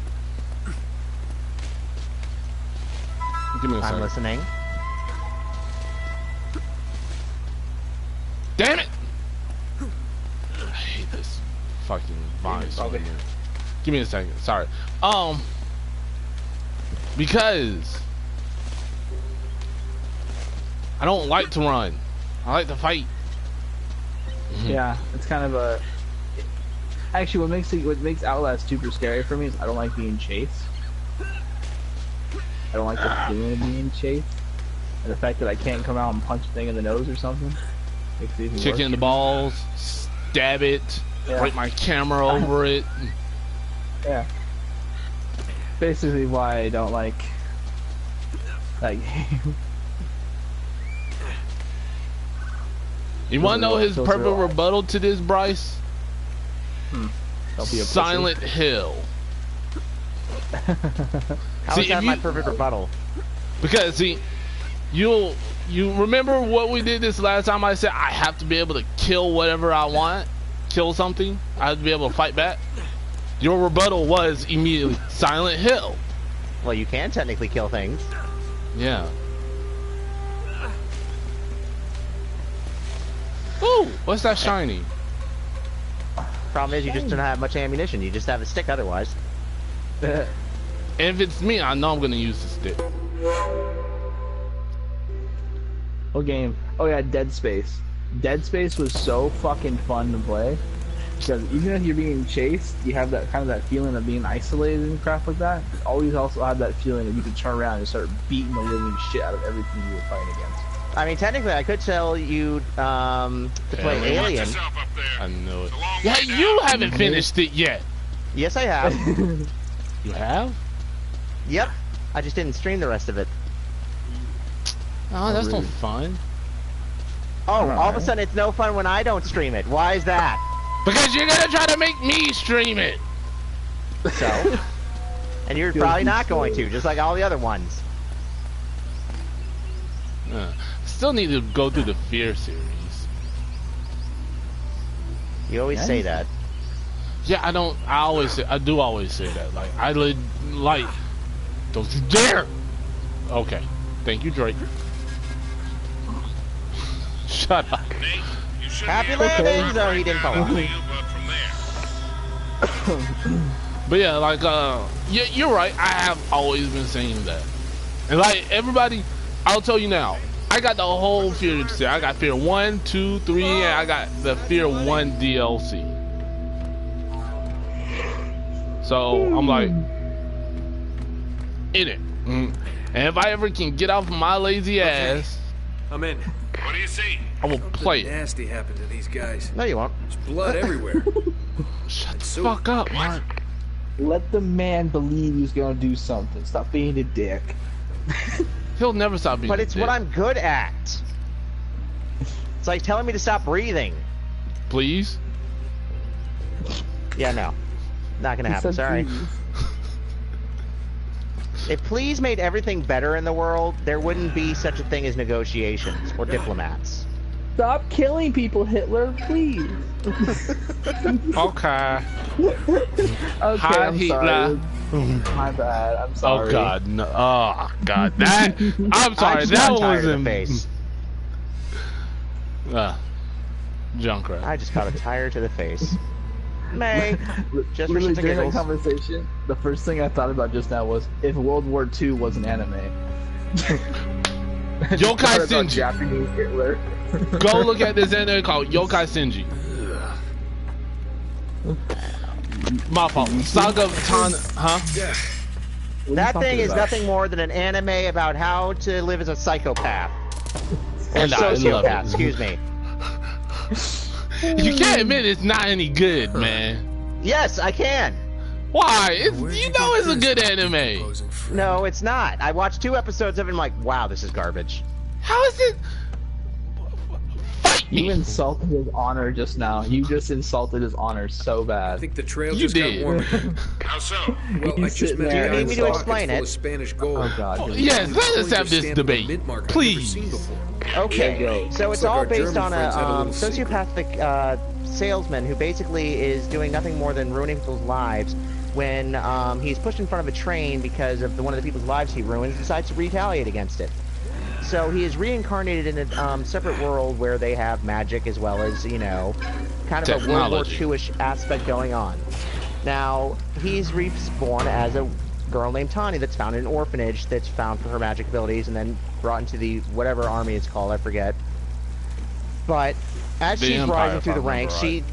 Give me a I'm second. listening. Damn it! I hate this fucking vine so much. Give me a second. Sorry. Because I don't like to run. I like to fight. Yeah, it's kind of a. Actually, what makes Outlast super scary for me is I don't like being chased. I don't like the feeling of being chased, and the fact that I can't come out and punch a thing in the nose or something makes it even Kick it in the worse. balls, stab it, Yeah. break my camera over it. Yeah. Basically, why I don't like that game. You wanna know his So perfect real. rebuttal to this, Bryce? Don't be a pussy. Silent Hill. How See, is that if my you- perfect rebuttal? Because see, you remember what we did this last time? I said I have to be able to kill whatever I want, kill something. I have to be able to fight back. Your rebuttal was immediately Silent Hill. Well, you can technically kill things. Yeah. Ooh, what's that shiny? Problem is, you just don't have much ammunition. You just have a stick otherwise. And if it's me, I know I'm gonna use the stick. What game? Oh yeah, Dead Space. Dead Space was so fucking fun to play. Because even if you're being chased, you have that kind of that feeling of being isolated and crap like that. You always also have that feeling that you can turn around and start beating the living shit out of everything you were fighting against. I mean, technically, I could tell you to play Watch Alien. yourself up there. I know it. It's a long Yeah, way you down. haven't finished it yet. Yes, I have. You have? Yep. I just didn't stream the rest of it. Oh, that's really? no fun. Oh, all of a Alright. sudden it's no fun when I don't stream it. Why is that? Because you're gonna try to make me stream it. So? And you're probably not going to, just like all the other ones. Still need to go through the Fear series. You always say that. Yeah, I don't. I do always say that. Like like. Don't you dare! Okay, thank you, Drake. Shut up. Nate, you should Happy be able to landings! work Oh, he didn't right fall down off. to you, but from there. But yeah, like, yeah, you're right. I have always been saying that. And like everybody, I'll tell you now. I got the whole Fear series. I got Fear 1, 2, 3, and I got the Fear 1 DLC. So I'm like, in it. And if I ever can get off my lazy ass, I'm in. What do you see? I will play it. Nasty happened to these guys. No, you won't. There's blood everywhere. Shut the So- fuck up, Mark. Let the man believe he's gonna do something. Stop being a dick. He'll never stop being. But a it's dick. what I'm good at. It's like telling me to stop breathing. Please. Yeah, no. Not gonna He happen, said sorry. please. If please made everything better in the world, there wouldn't be such a thing as negotiations or diplomats. Stop killing people, Hitler, please. Okay. Okay, Hi, I'm Hitler. sorry. My bad. I'm sorry. Oh God, no. Oh God, that. I'm sorry. I just That got tired was of in the face. Junkrat. I just caught a tire to the face. May. Just for Literally shits and during that giggles. conversation, the first thing I thought about just now was if World War II was an anime. Yokai Thought about Senji. Japanese Hitler. Go look at this anime called Yokai Senji. My fault. Saga of Tan. Huh? What are you That talking thing is about? nothing more than an anime about how to live as a psychopath. Or And I love sociopath, it. excuse me. You can't admit it's not any good, man. Yes, I can. Why? It's, you know it's a good anime. No, it's not. I watched 2 episodes of it and I'm like, wow, this is garbage. How is it? Fight You me. insulted his honor just now. You just insulted his honor so I bad. think the trail You just got did. warm again. How so? Well, I He's just sitting met there a guy You need me to with a explain pocket full it? of Spanish gold. Oh God. Oh, here we yes, go. let us Only have just this stand on the debate, mid-mark I've never please. seen before. Okay, There you go. so it's Looks like all our based German on friends had a a little secret. sociopathic salesman who basically is doing nothing more than ruining people's lives when he's pushed in front of a train because of one of the people's lives he ruins, decides to retaliate against it. So he is reincarnated in a separate world where they have magic as well as, you know, kind of a World War Technology. II-ish aspect going on. Now, he's reborn as a girl named Tanya that's found in an orphanage that's found for her magic abilities and then brought into the whatever army it's called, I forget. But as The she's Empire, rising if through I the remember ranks, right.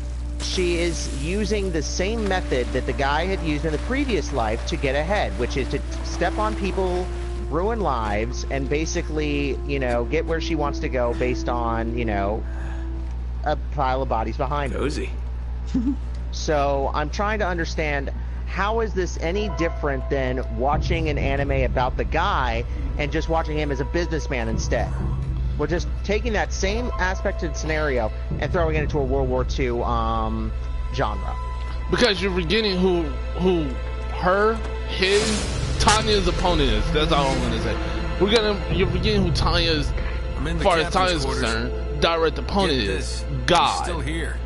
she is using the same method that the guy had used in the previous life to get ahead, which is to step on people, ruin lives, and basically, you know, get where she wants to go based on, you know, a pile of bodies behind her. Cozy. So I'm trying to understand, how is this any different than watching an anime about the guy and just watching him as a businessman instead? We're just taking that same aspect and scenario and throwing it into a World War II genre. Because you're forgetting who Tanya's opponent is. That's all I'm gonna say. You're forgetting who Tanya's, I'm in as the far as captain's Tanya's quarters. concerned, direct opponent Get is this. He's God. still here.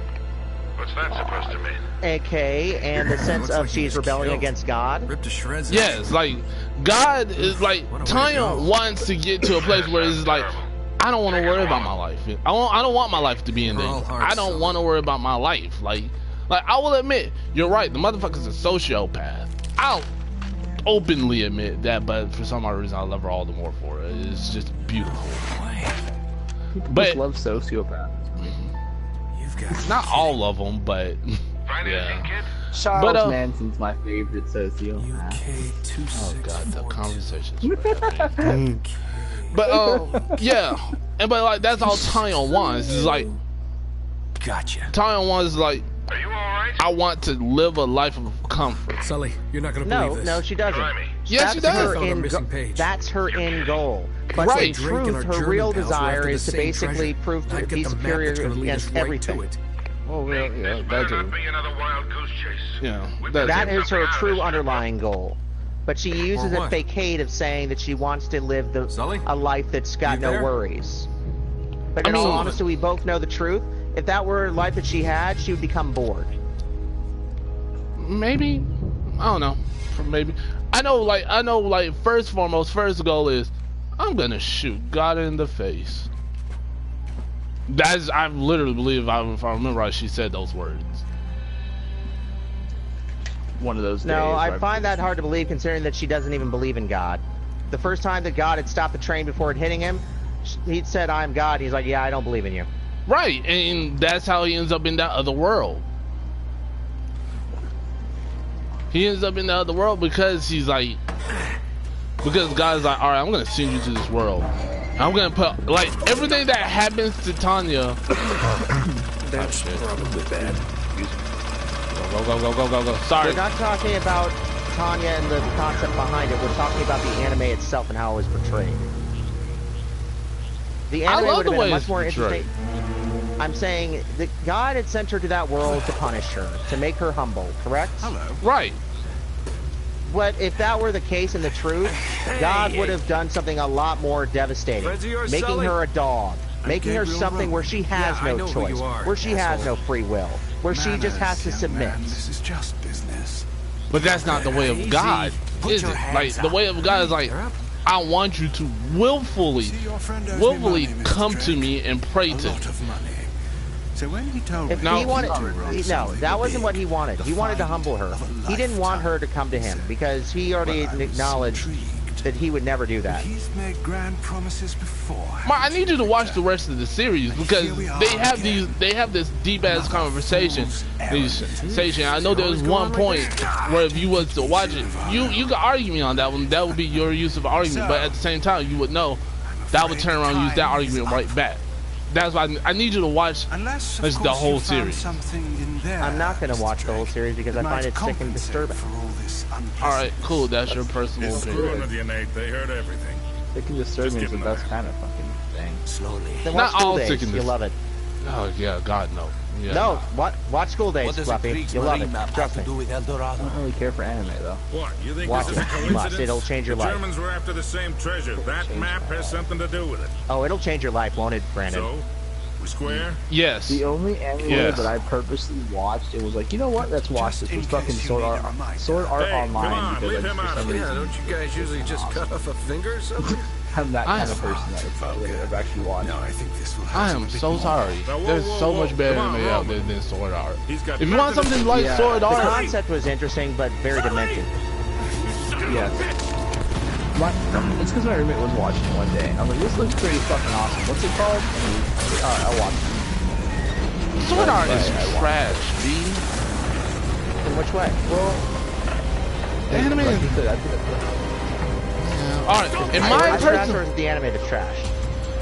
What's that supposed to mean? Okay, and the sense Looks of like he she's was rebelling killed. against God. Ripped to shreds. Yes, like God is like What a way to Tanya go. wants to get to a place where it's like I don't want to worry about my life. I don't want my life to be in We're all danger. hearts, I don't so- want to worry about my life. Like I will admit, you're right. The motherfucker's a sociopath. I'll openly admit that, but for some odd reason, I love her all the more for it. It's just beautiful. People But- just love sociopaths. You've got Not all of them, but Yeah. Charles Manson's my favorite sociopath. Oh god, the conversations. But yeah, and but like that's all Tanya wants. Is like, Gotcha. Tanya wants like, Are you alright? I want to live a life of comfort. Sully, you're not gonna No, believe this. no, she doesn't. Yes, she does. Her Found a end missing go- page. that's her end goal. But Right. in Drake and truth, our her German real pals were desire after the is to same basically treasure. prove to I've got be the map superior that's gonna lead us against right everything. to it. Oh yeah, yeah, Better that not too. be another wild goose chase. Yeah, That is her Something true honest. underlying goal. But she uses Or a what? facade of saying that she wants to live Sully? a life that's got You no there? worries. But I in all mean- honesty, we both know the truth. If that were a life that she had, she would become bored. Maybe, I don't know. Maybe I know. Like first goal is I'm gonna shoot God in the face. That's I literally believe if I remember right, she said those words. One of those days. No, I where find that hard to believe considering that she doesn't even believe in God. The first time that God had stopped the train before it hitting him, he'd said, I'm God. He's like, yeah, I don't believe in you. Right, and that's how he ends up in that other world. He ends up in the other world because he's like, because God's like, all right, I'm gonna send you to this world. I'm gonna put like everything that happens to Tanya. That's probably bad. Go. Sorry. We're not talking about Tanya and the concept behind it. We're talking about the anime itself and how it was portrayed. The I anime love would the have been way a much it's more portrayed. interesting. I'm saying that God had sent her to that world to punish her, to make her humble, correct? Right. But if that were the case and the truth, God would have done something a lot more devastating, Friends of yours, making Sully? her a dog, making her something where she has Yeah, I no know who choice, you are, where she has no free will, where she just has to submit. This is just business. But that's not the way of God, Put is your it? hands Like the up. way of God is like, They're up. I want you to willfully See, your friend owes me money, Mr. come to Drake. me and pray A to lot me. of money. So when he told If me No. he wanted, to wrong no, Sully that would wasn't be what he wanted. the He wanted to find humble her. of a He didn't want her to come to him lifetime. because he already Well, I was acknowledged intrigued. that he would never do that. He's made grand promises before. Ma, I need you to watch the rest of the series because Here we are they have this deep ass conversation. I know there's one point where if you was to watch it, you could argue me on that one. That would be your use of argument, but at the same time, you would know that would turn around and use that argument right back. That's why I need you to watch Unless, of the course, whole you found series. something in there, I'm not going to Mr. watch the whole Drake, series because I that find might it sick and compensate disturbing. for all this All right, unpleasantness. cool. That's your personal It's opinion. screwing with you, Nate. They heard everything. Sick and disturbing Just is the give him best that. kind of fucking thing. Slowly. Then Not watch School all Days. sick and You'll love it. Oh yeah, God no. Yeah. No, watch School Days, Fluffy. You'll love it. Trust me. I don't really care for anime though. What? You think Watch this is a it. You coincidence? must. It'll change your the life. Germans were after the same treasure. That change map my has something to do with it. Oh, it'll change your life, won't it, Brandon? So, we square? Yes. The only anime Yes. that I purposely watched, it was like, you know what? Let's watch this. Just in Was fucking case you Sword need a Art, reminder. Sword Art Hey, come Online on, because leave I him just, out for of some it. Yeah, reason, don't you guys usually just cut off a finger or something? I'm that I kind of am- person that I've actually watched. No, I think this will I have am a bit so more. sorry. Now, whoa, There's whoa, so whoa. much better Come on, anime out there Roman. than Sword Art. He's got If you want nothing to something do- like Yeah, Sword the The Art, concept was interesting, but very demented. Yeah. It's because my roommate was watching it one day. I was like, this looks pretty fucking awesome. What's it called? Alright, I'll watch it. Sword Art is Right, I trash, B. In which way? Well, The anime like is you said, I think alright. In I my trash or personal, is it the anime that's trash?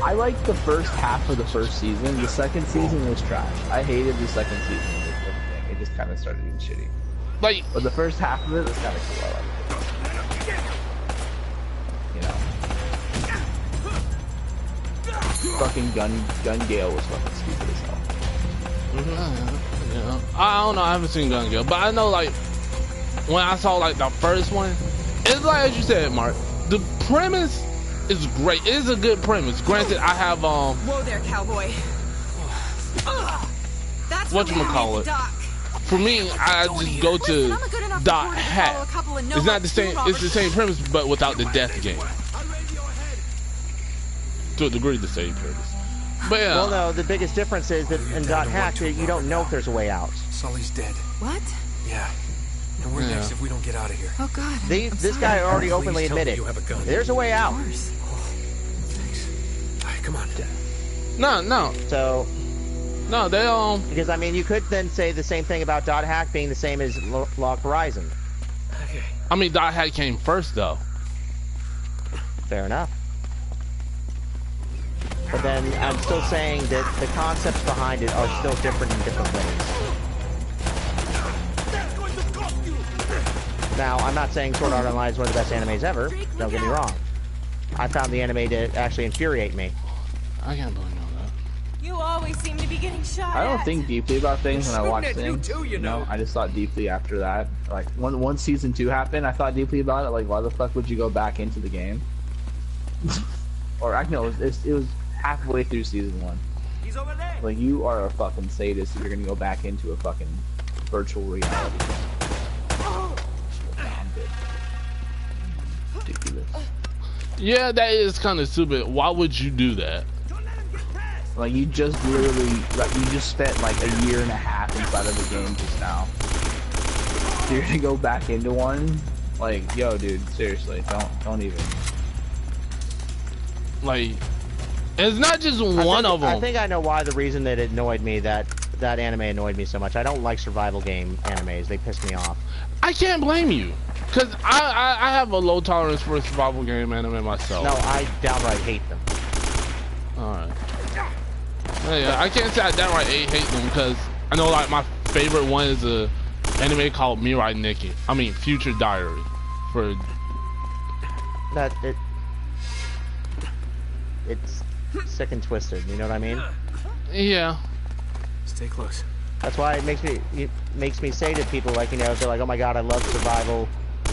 I liked the first half of the first season. The second season was trash. I hated the second season of everything. It just kind of started being shitty. like, But the first half of it was kind of cool. I liked it. You know. Fucking Gun Gale was fucking stupid as hell. yeah. I don't know. I haven't seen Gun Girl, but I know like when I saw like the first one, it's like as you said, Mark. The premise is great. It is a good premise. Granted, I have Whoa there, cowboy. Ugh. That's Whatchamacallit. Doc. for me, I just go to Listen, I'm a good enough dot reporter to hat. follow a couple of It's not the same. no-luck It's the same premise, but without the death game. To a degree, the same premise. But yeah, Well, no, the biggest difference is that in Dot Hack, you don't know if there's a way out. Sully's dead. What? Yeah. And we're Yeah. next if we don't get out of here. Oh God. This guy already Please openly tell me admitted you have a gun. there's a way out. Thanks. All right, come on. no. So No, they Because I mean, you could then say the same thing about Dot Hack being the same as Log Horizon. Okay. I mean, Dot Hack came first though. Fair enough. But then I'm still saying that the concepts behind it are still different in different ways. Now, I'm not saying Sword Art Online is one of the best animes ever. Don't get me wrong. I found the anime to actually infuriate me. I can't believe that. You always seem to be getting shot I don't at. think deeply about things when I watch shooting at you things. too, you know. I just thought deeply after that. Like once season 2 happened, I thought deeply about it. Like, why the fuck would you go back into the game? Or I know it was halfway through season 1. He's over there. Like, you are a fucking sadist if you're gonna go back into a fucking virtual reality game. Ridiculous. Yeah, that is kind of stupid. Why would you do that? Like, you just literally, like, you just spent like a year and a half inside of the game just now. So you're gonna go back into one? Like, yo, dude, seriously, don't even. Like, it's not just one of them. I think I know why the reason that it annoyed me, that anime annoyed me so much. I don't like survival game animes. They piss me off. I can't blame you. Because I have a low tolerance for a survival game anime myself. No, I downright hate them. Alright. Yeah, I can't say I downright hate them because I know like my favorite one is a anime called Mirai Nikki. I mean Future Diary. For That it's sick and twisted, you know what I mean? yeah. Stay close. That's why it makes me say to people, like, you know, if they're like, oh my god, I love survival,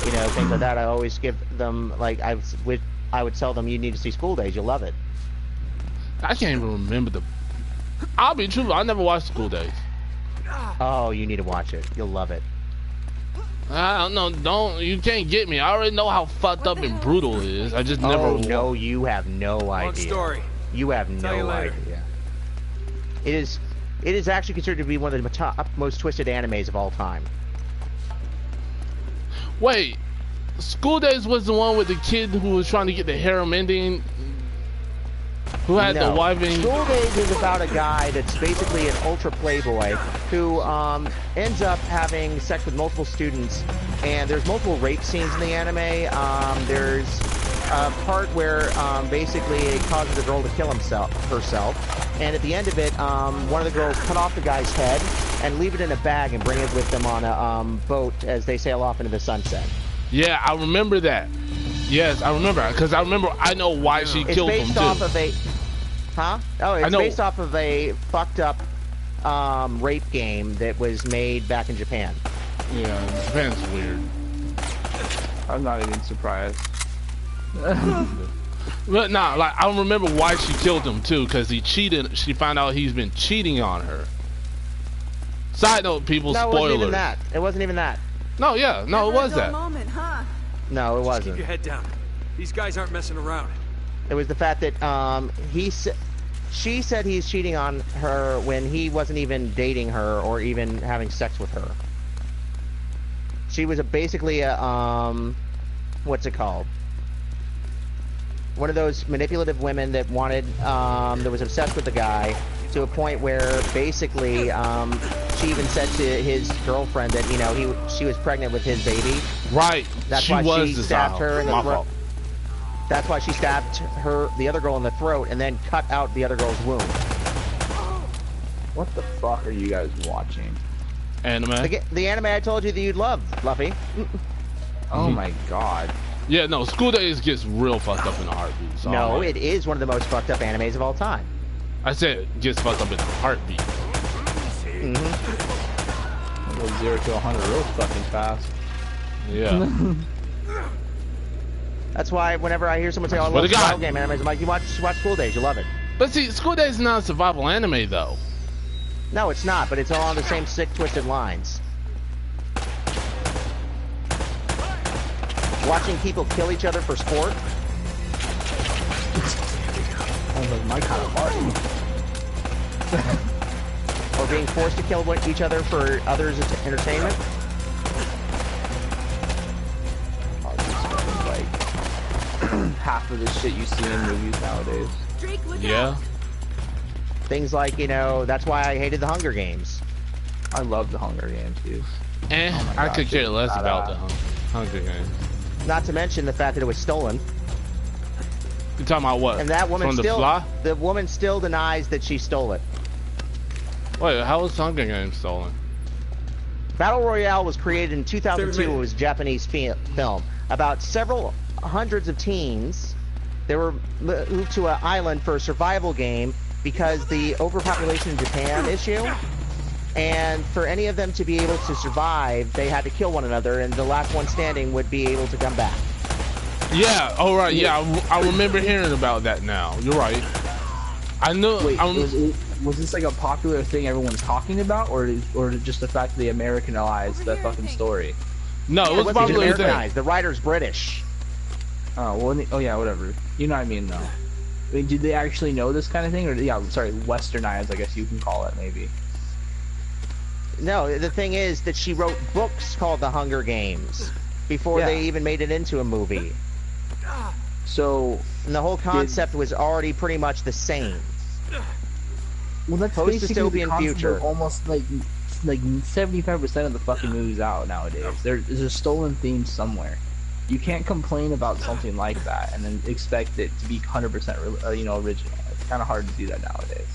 you know, things like that, I always give them, like, I would tell them, you need to see School Days, you'll love it. I can't even remember I'll be true, I never watched School Days. Oh, you need to watch it. You'll love it. I don't know, you can't get me. I already know how fucked up and brutal it is. I just never. Oh no, you have no idea. Long story. You have Tell you no later. idea. It is actually considered to be one of the top, most twisted animes of all time. Wait, School Days was the one with the kid who was trying to get the harem ending, who had No. the wife and... School Days is about a guy that's basically an ultra playboy who ends up having sex with multiple students, and there's multiple rape scenes in the anime. There's a part where basically it causes the girl to kill herself, and at the end of it, one of the girls cut off the guy's head and leave it in a bag and bring it with them on a boat as they sail off into the sunset. Yeah, I remember that. Yes, I remember that, because I know why she killed him, too. It's based off of a... Huh? Oh, it's based off of a fucked up rape game that was made back in Japan. Yeah, Japan's weird. I'm not even surprised. But nah, like, I don't remember why she killed him, too, because he cheated. She found out he's been cheating on her. Side note, people, No, it spoilers. wasn't even that. It wasn't even that. No, yeah, no, it was that. Moment, huh? No, it Just keep wasn't. your head down. These guys aren't messing around. It was the fact that she said he's cheating on her when he wasn't even dating her or even having sex with her. She was basically a what's it called? One of those manipulative women that wanted that was obsessed with the guy to a point where basically she even said to his girlfriend that, you know, she was pregnant with his baby. Right. That's why she stabbed her in the throat. That's why she stabbed the other girl in the throat, and then cut out the other girl's womb. What the fuck are you guys watching? Anime? The anime I told you that you'd love, Fluffy. Oh my god. Yeah, no, School Days gets real fucked up in a heartbeat. So No, it is one of the most fucked up animes of all time. I said it gets fucked up in a heartbeat. It goes 0 to 100 real fucking fast. Yeah. That's why whenever I hear someone say, "Oh, I love survival game animes," I'm like, "You watch School Days, you love it." But see, School Days is not a survival anime, though. No, it's not, but it's all on the same sick, twisted lines. Watching people kill each other for sport. Sounds like my kind of party. Or being forced to kill each other for others' entertainment. Half of the shit you see in movies nowadays. Drake, look Yeah. out. Things like, you know, that's why I hated the Hunger Games. I love the Hunger Games, dude. I could care less about the Hunger Games. Not to mention the fact that it was stolen. You talking about what? And that woman From still, the Fly? the woman still denies that she stole it. Wait, how was Hunger Games stolen? Battle Royale was created in 2002. It was a Japanese film about several hundreds of teens. They were moved to an island for a survival game because the overpopulation in Japan issue. And for any of them to be able to survive, they had to kill one another, and the last one standing would be able to come back. Yeah, all right, yeah, I remember hearing about that now. You're right. I know. Wait, was this like a popular thing everyone's talking about, or just the fact that they Americanized the fucking story? No, it was popular Americanized. The writer's British. Oh, well, oh yeah, whatever. You know what I mean, though. I mean, did they actually know this kind of thing, or yeah, sorry, westernized, I guess you can call it, maybe. No, the thing is that she wrote books called The Hunger Games before they even made it into a movie. So, and the whole concept was already pretty much the same. Well, that's basically the concept future. Of almost like 75% of the fucking movies out nowadays. There's a stolen theme somewhere. You can't complain about something like that and then expect it to be 100% original. It's kind of hard to do that nowadays.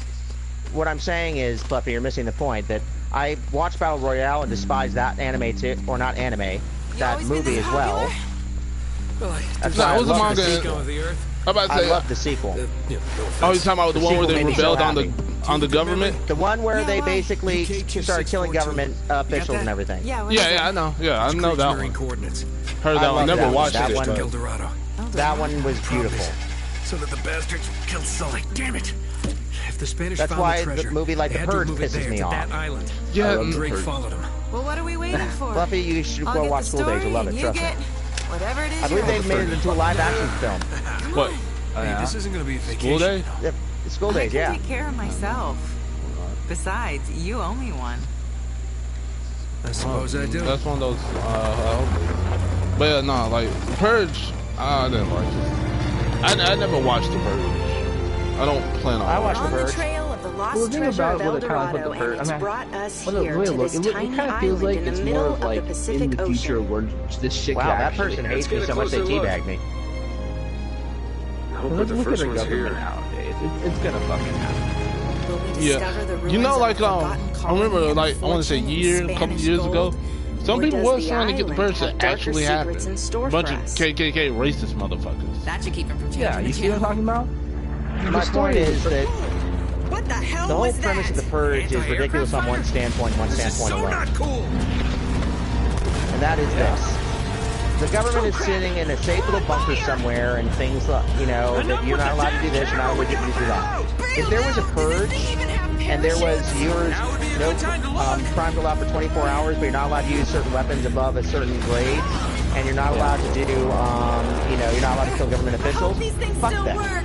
What I'm saying is, Fluffy, you're missing the point that I watched Battle Royale and despise that anime too, or not anime, that movie as well. That's why I love the sequel. I love the sequel. Oh, you're talking about the one where they rebelled on the government? The one where they basically started killing government officials and everything. Yeah, I know. Yeah, I know that one. Heard that one. Never watched it. That one was beautiful. So that the bastards killed Sully. Damn it! If the Spanish That's why the movie like The Purge pisses me off. Yeah, Drake followed him. Well, what are we waiting for? Fluffy, you should go watch School Days. You'll love it. Trust me. Whatever it is. I believe they've made it into a live-action film. What? Hey, this isn't gonna be a vacation. School Day? Yeah, School Days, I can take care of myself. Besides, you owe me one. I suppose I do. That's one of those. But yeah, no, like Purge, I didn't like it. I never watched The Purge. I don't plan on. I watched The Purge. On the trail of the lost treasure of El Dorado, and it's brought us here to this tiny island in the middle of the Pacific Ocean. Where this shit wow, that person hates me so much they teabagged me. Look at the government nowadays. It's gonna fucking happen. Yeah, you know, like I remember, like I want to say a couple years ago, some people was trying to get The Purge to actually happen. Bunch of KKK racist motherfuckers. That should keep him from changing Yeah, you see what I'm talking about? My point is that What the hell the whole was premise that? of The Purge is ridiculous on one standpoint alone. And that is this. The government is sitting in a safe little bunker somewhere and things, you know, that you're not allowed to do this, you're not allowed to do that. If there was a purge and there was no crime allowed for 24 hours, but you're not allowed to use certain weapons above a certain grade, and you're not allowed to do, you know, you're not allowed to kill government officials, fuck that.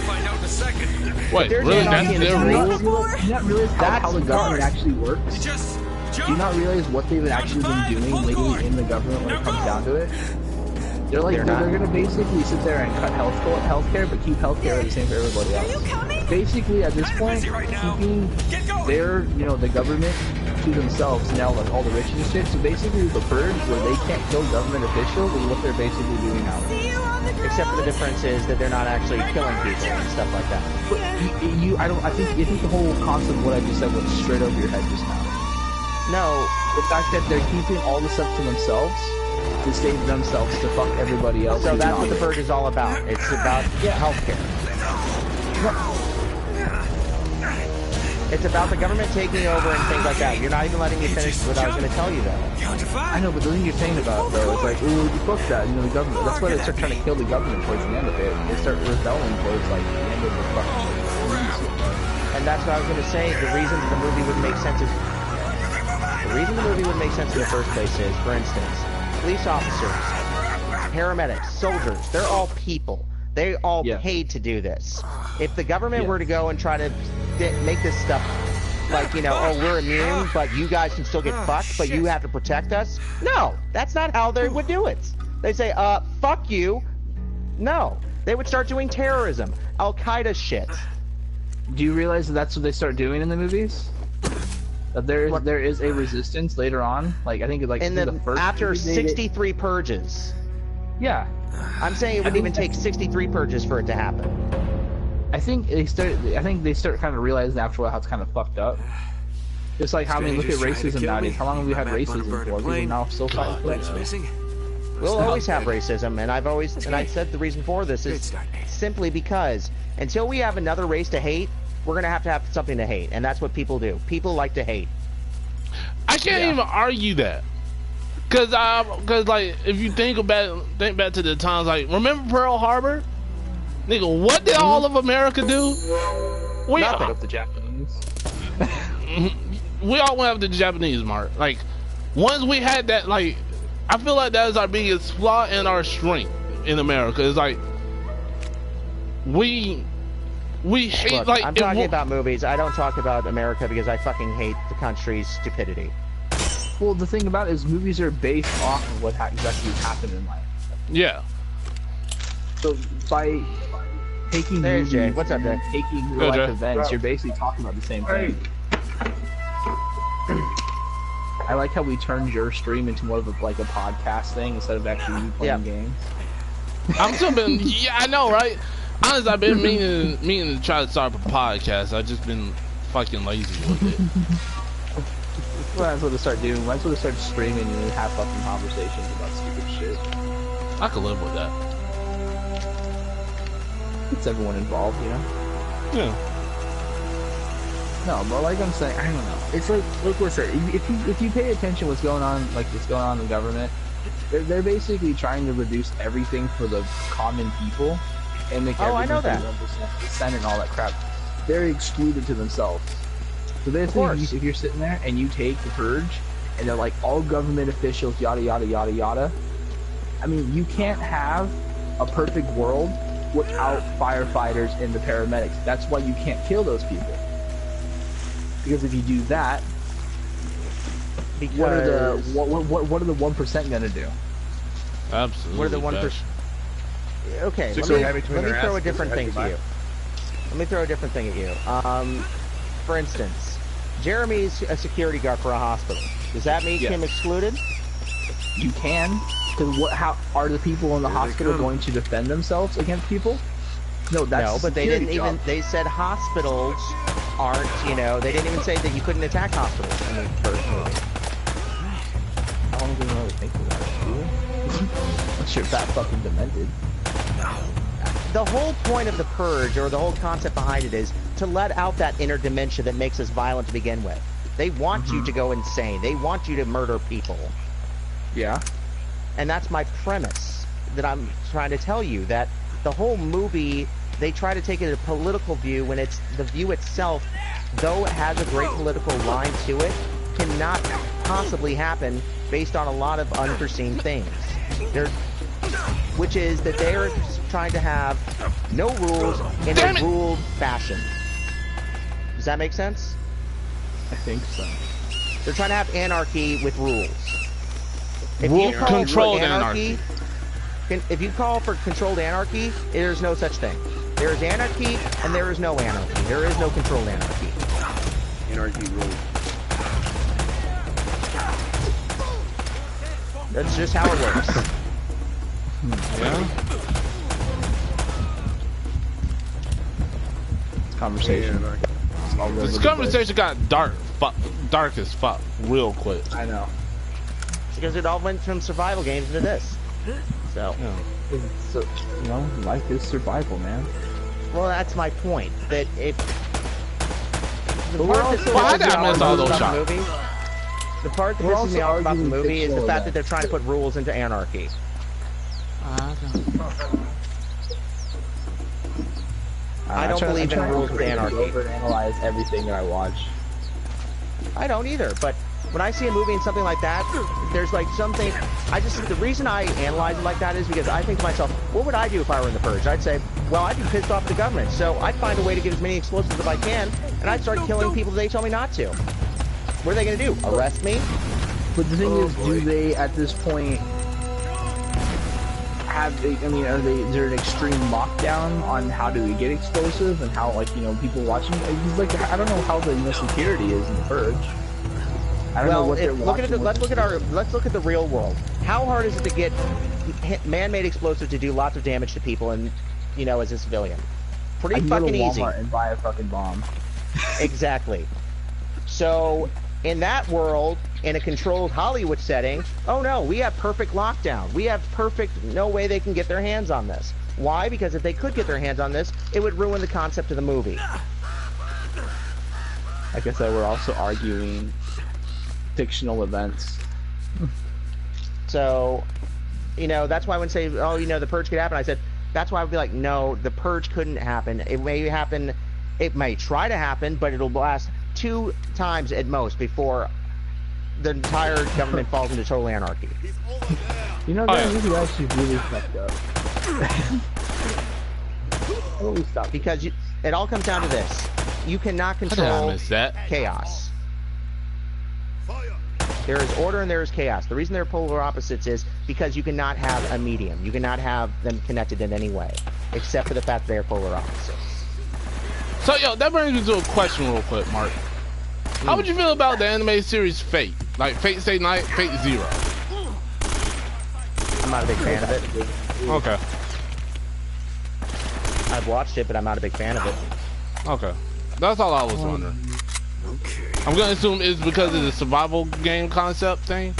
Find out in a second. Wait, really? That's their rules? Do you not realize how the government actually works? Do you not realize what they've actually been doing lately in the government when it comes down to it? They're like, they're gonna basically sit there and cut healthcare, but keep healthcare the same for everybody else. Basically, at this point, keeping their, you know, the government to themselves now, like all the rich and shit. So basically, the purge where they can't kill government officials is what they're basically doing now. Except for the difference is that they're not actually killing people and stuff like that. But I think the whole concept of what I just said went straight over your head just now. No, the fact that they're keeping all the stuff to themselves to save themselves to fuck everybody else. So that's what the purge is all about. It's about healthcare. It's about the government taking over and things like that. You're not even letting me finish what I was going to tell you, though. I know, but the thing you're saying about it, though, it's like, ooh, fuck that, you know, the government. That's why they start trying to kill the government towards the end of it. They start rebelling towards, like, the end of the fucking... And that's what I was going to say. The reason the movie would make sense is... The reason the movie would make sense in the first place is, for instance, police officers, paramedics, soldiers, they're all people. They all paid to do this. If the government were to go and try to make this stuff like, you know, oh, we're immune, but you guys can still get fucked, but you have to protect us. No, that's not how they would do it. They say, fuck you. No, they would start doing terrorism, Al-Qaeda shit. Do you realize that that's what they start doing in the movies? That there is a resistance later on. Like I think like in the first after movie, 63 purges. Yeah. I'm saying it would even take 63 purges for it to happen. I think they start kind of realizing after a while how it's kind of fucked up. Just like how we look at racism nowadays. How long have we had racism for? We're now still fighting for it. We'll always have racism, and I said the reason for this is simply because until we have another race to hate, we're gonna have something to hate, and that's what people do. People like to hate. I can't even argue that, cause like if you think back to the times, like remember Pearl Harbor, nigga, what did all of America do? Nothing of the Japanese. We all went after the Japanese, Mark. Like once we had that, like I feel like that is our biggest flaw and our strength in America. It's like we hate. Look, like I'm talking about movies. I don't talk about America because I fucking hate the country's stupidity. Well, the thing about it is movies are based off of what exactly happened in life. Yeah. So by taking There's Jay. What's up, Jay? Taking real life events, you're basically talking about the same thing. I like how we turned your stream into more of a podcast thing instead of actually you playing games. I'm still been, yeah, I know, right? Honestly, I've been meaning to try to start a podcast. I've just been fucking lazy with it. Well, that's what to start doing. Might as well start streaming and have fucking conversations about stupid shit. I could live with that. It's everyone involved, you know? Yeah. No, but like I'm saying, I don't know. It's like listen, if you pay attention what's going on, like what's going on in the government, they're basically trying to reduce everything for the common people and make everything I know that. 1% and all that crap. They're excluded to themselves. So basically, if you're sitting there and you take the purge, and they're like all government officials, yada yada yada yada. I mean, you can't have a perfect world without firefighters and the paramedics. That's why you can't kill those people. Because if you do that, what are the 1% gonna do? Absolutely. What are the 1%? Okay, let me throw a different thing to you. Let me throw a different thing at you. For instance, Jeremy's a security guard for a hospital. Does that make him excluded? You can, because how are the people in the hospital going to defend themselves against people? No, but they didn't even. They said hospitals aren't. You know, they didn't even say that you couldn't attack hospitals in the first movie. How long do you really think of that? Unless you're that fucking demented. The whole point of the purge, or the whole concept behind it, is to let out that inner dementia that makes us violent to begin with. They want you to go insane. They want you to murder people. Yeah. And that's my premise that I'm trying to tell you, that the whole movie, they try to take it a political view when it's the view itself, though it has a great political line to it, cannot possibly happen based on a lot of unforeseen things. Which is that they're trying to have no rules in a ruled fashion. Does that make sense? I think so. They're trying to have anarchy with rules. If you call for controlled anarchy, there's no such thing. There is anarchy, and there is no anarchy. There is no controlled anarchy. Anarchy rules. That's just how it works. Yeah. Conversation. This conversation got dark as fuck, real quick. I know. Because it all went from survival games into this. So, you know, life is survival, man. Well, that's my point. That if the part that pisses me off about the movie is the fact that they're trying to put rules into anarchy. I don't believe in rules with anarchy. Overanalyze everything that I watch. I don't either, but when I see a movie and something like that, there's like something, the reason I analyze it like that is because I think to myself, what would I do if I were in the purge? I'd say, well, I'd be pissed off at the government, so I'd find a way to get as many explosives as I can, and I'd start killing people they tell me not to. What are they going to do? Arrest me? But the thing is, do they, at this point, I mean, is there an extreme lockdown on how to get explosive and how, like, you know, people watching? Like, I don't know how the security is in the Purge. I don't know what they're watching. Let's look at the real world. How hard is it to get man-made explosives to do lots of damage to people, and you know, as a civilian? Pretty fucking easy. Walmart and buy a fucking bomb. Exactly. So, in that world, in a controlled Hollywood setting, oh no, we have perfect lockdown. We have perfect, no way they can get their hands on this. Why? Because if they could get their hands on this, it would ruin the concept of the movie. I guess that we're also arguing fictional events. So, you know, that's why when say, oh, you know, the Purge could happen, I said, that's why I would be like, no, the Purge couldn't happen. It may happen, it may try to happen, but it'll last 2 times at most before the entire government falls into total anarchy. You know, that movie actually really fucked up. Because it all comes down to this. You cannot control chaos. There is order and there is chaos. The reason they're polar opposites is because you cannot have a medium. You cannot have them connected in any way, except for the fact they are polar opposites. So, yo, that brings me to a question real quick, Mark. How would you feel about the anime series Fate? Like Fate Stay Night, Fate Zero? I'm not a big fan of it. Okay. I've watched it, but I'm not a big fan of it. Okay. That's all I was wondering. Okay. I'm gonna assume it's because of the survival game concept thing.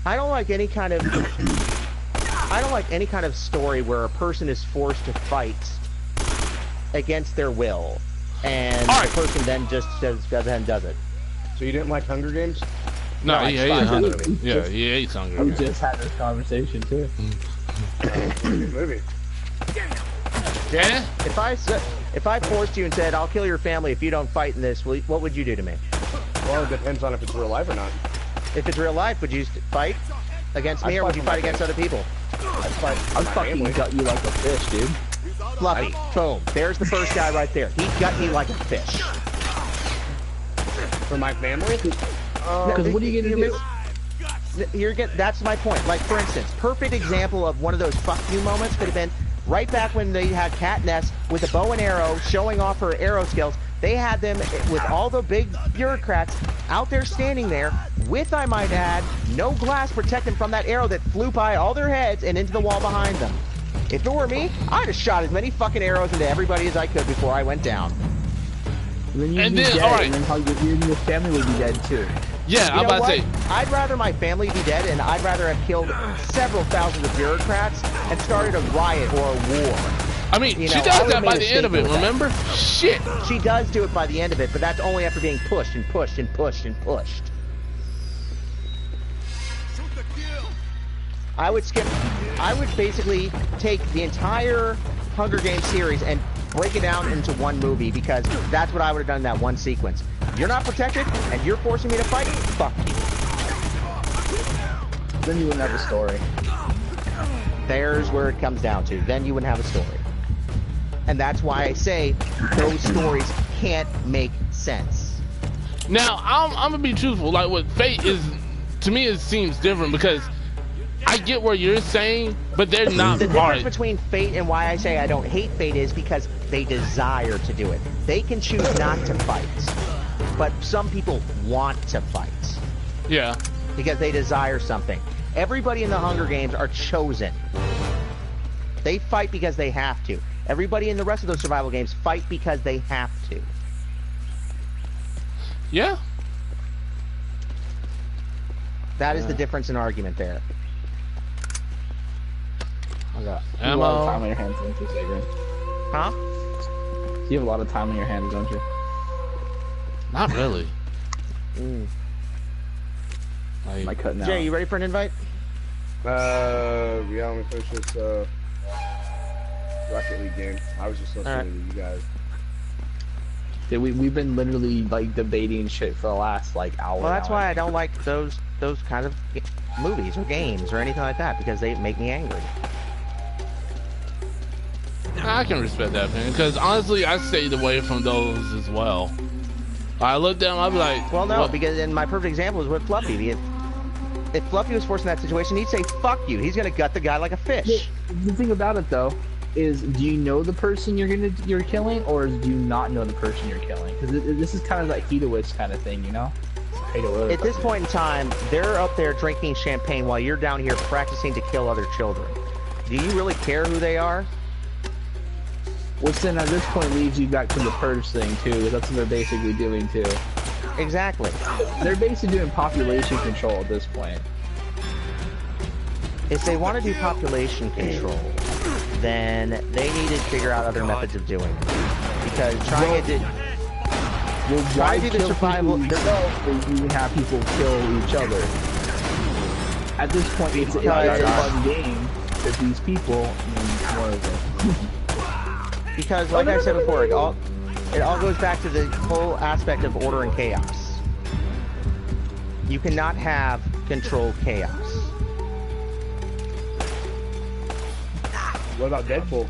I don't like any kind of story where a person is forced to fight against their will, and the person then just does it. So you didn't like Hunger Games? No, he hates Hunger Games. Yeah, he hates Hunger Games. We just had this conversation too. Movie. Yeah. If I forced you and said, I'll kill your family if you don't fight in this, what would you do to me? Well, it depends on if it's real life or not. If it's real life, would you fight against me, or would you fight against other people? I'd fucking gut you like a fish, dude. Fluffy. Boom. There's the first guy right there. He'd gut me like a fish. For my family? Because what are you gonna do? That's my point. Like, for instance, perfect example of one of those fuck you moments could have been right back when they had Katniss with a bow and arrow showing off her arrow skills. They had them with all the big bureaucrats out there standing there with, I might add, no glass protecting from that arrow that flew by all their heads and into the wall behind them. If it were me, I'd have shot as many fucking arrows into everybody as I could before I went down. And then, all right. And then how your family would be dead too. Yeah, I'm about to say. I'd rather my family be dead, and I'd rather have killed several thousands of bureaucrats and started a riot or a war. I mean, she does that by the end of it, remember? Shit. She does do it by the end of it, but that's only after being pushed and pushed and pushed and pushed. I would basically take the entire Hunger Games series and break it down into one movie, because that's what I would have done in that one sequence. You're not protected, and you're forcing me to fight? Fuck you. Then you wouldn't have a story. There's where it comes down to. Then you wouldn't have a story. And that's why I say those stories can't make sense. Now, I'm gonna be truthful. Like, what Fate is, to me, it seems different, because I get what you're saying, but they're not. The difference between Fate and why I say I don't hate Fate is because they desire to do it. They can choose not to fight, but some people want to fight. Yeah. Because they desire something. Everybody in the Hunger Games are chosen. They fight because they have to. Everybody in the rest of those survival games fight because they have to. Yeah. That is the difference in argument there. You have a lot of time on your hands, don't you, Sagan? Huh? You have a lot of time on your hands, don't you? Not really. Am I cutting out? Jay, you ready for an invite? Yeah, let me finish this Rocket League game. I was just listening to you guys. Yeah, we've been literally like debating shit for the last like hour. Well, that's why I don't like those kind of movies or games or anything like that, because they make me angry. I can respect that, man, because honestly, I stayed away from those as well. I looked down, I'd be like, well, no, because in my perfect example is with Fluffy. If Fluffy was forced in that situation, he'd say, fuck you. He's gonna gut the guy like a fish. The thing about it, though, is do you know the person you're killing, or do you not know the person you're killing? Because this is kind of like Hedoist kind of thing, you know? At this point in time, they're up there drinking champagne while you're down here practicing to kill other children. Do you really care who they are? Which then at this point leads you back to the purge thing too, because that's what they're basically doing too. Exactly. They're basically doing population control at this point. If they want to do population control, then they need to figure out other methods of doing it. Because trying to do the survival yourself is you can have people kill each other. At this point, it's a fun game because these people need more of it. Because, like I said before, it all goes back to the whole aspect of order and chaos. You cannot have controlled chaos. What about Deadpool?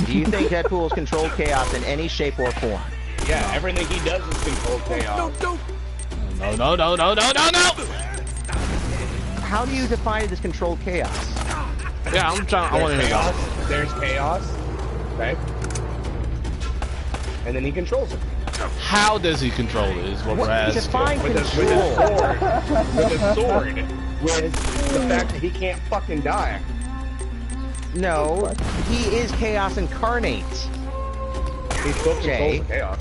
Do you think Deadpool is controlled chaos in any shape or form? Yeah, everything he does is controlled chaos. No. How do you define it as controlled chaos? Yeah, I want to hear y'all. There's chaos, right? And then he controls it. How does he control it is what we're asking. Define With control. a sword. With the fact that he can't fucking die. No, he is chaos incarnate. He still controls the chaos.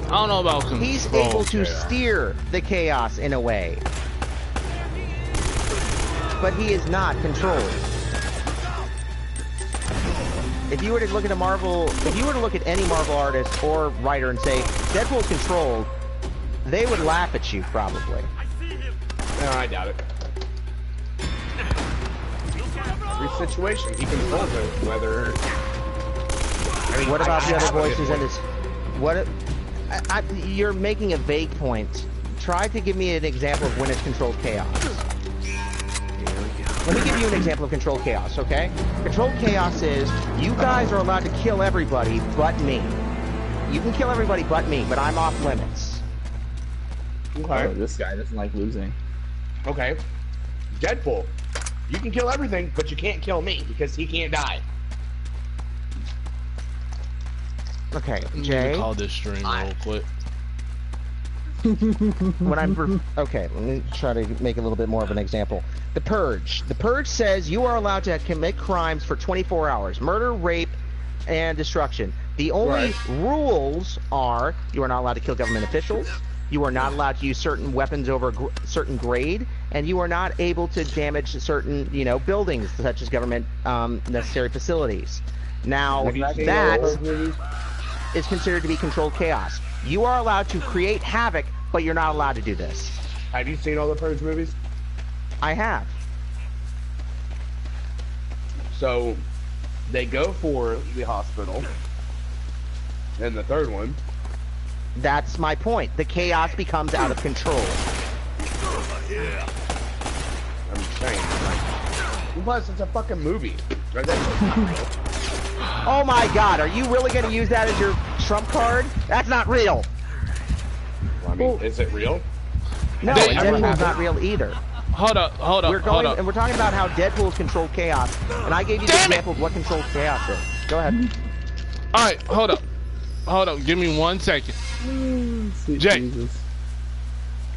I don't know about control. He's able to steer the chaos in a way. But he is not controlled. If you were to look at any Marvel artist or writer and say, Deadpool's controlled, they would laugh at you, probably. No, I doubt it. Every situation, he controls it, whether... What about the other voices in this? You're making a vague point. Try to give me an example of when it's controlled chaos. Let me give you an example of controlled chaos, okay? Controlled chaos is, you guys are allowed to kill everybody but me. You can kill everybody but me, but I'm off limits. Okay. Oh, this guy doesn't like losing. Okay. Deadpool. You can kill everything, but you can't kill me, because he can't die. Okay, I'm Jay. gonna call this stream real quick. Okay, let me try to make a little bit more of an example. The Purge. The Purge says you are allowed to commit crimes for 24 hours. Murder, rape, and destruction. The only rules are you are not allowed to kill government officials, you are not allowed to use certain weapons over a certain grade, and you are not able to damage certain, buildings such as government necessary facilities. Now, that is considered to be controlled chaos. You are allowed to create havoc, but you're not allowed to do this. Have you seen all the Purge movies? I have. So, they go for the hospital. And the third one. That's my point. The chaos becomes out of control. I'm saying, plus it's a fucking movie. Oh my god, are you really going to use that as your trump card? That's not real. Well, I mean, is it real? No, Deadpool's not real either. Hold up. And we're talking about how Deadpool's controlled chaos, and I gave you the example of what controlled chaos is. Go ahead. Alright, hold up. Give me 1 second. Jay, a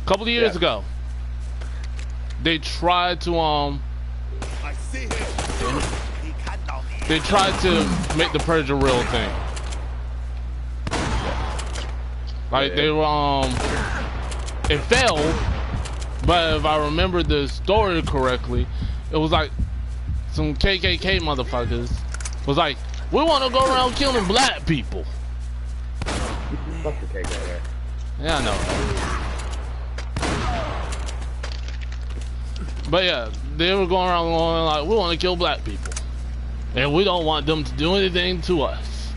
couple of years ago, they tried to make the Purge a real thing. Like they were it failed, but if I remember the story correctly, it was like some KKK motherfuckers was like, we want to go around killing black people. Fuck the KKK. Yeah, I know. But yeah, they were going around going like, we want to kill black people, and we don't want them to do anything to us.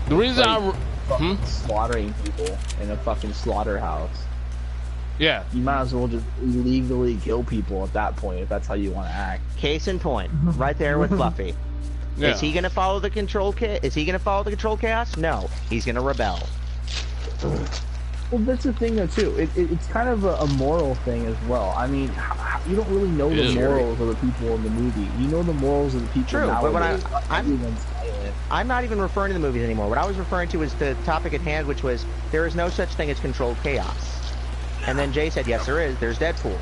The reason slaughtering people in a fucking slaughterhouse. Yeah. You might as well just illegally kill people at that point if that's how you want to act. Case in point, right there with Fluffy. Yeah. Is he gonna follow the control chaos? No, he's gonna rebel. Well, that's the thing though too. It's kind of a moral thing as well. I mean, you don't really know the morals of the people in the movie. You know the morals of the people. True, nowadays. but I'm not even referring to the movies anymore. What I was referring to was the topic at hand, which was there is no such thing as controlled chaos. And then Jay said, yes, there is. There's Deadpool.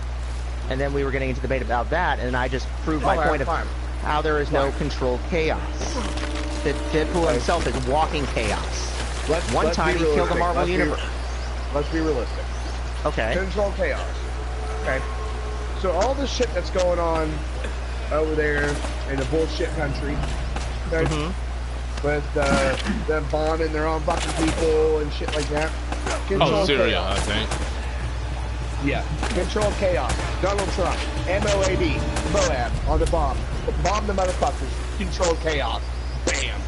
And then we were getting into debate about that, and I just proved my point of how there is no controlled chaos. That Deadpool himself is walking chaos. One time he killed the Marvel Universe. Let's be realistic. Okay. Control chaos. Okay. So all this shit that's going on over there in the bullshit country, okay, with them bombing their own fucking people and shit like that. Control Syria, chaos. I think. Yeah. Control chaos. Donald Trump. MOAB. Moab on the bomb. Bomb the motherfuckers. Control chaos. Bam.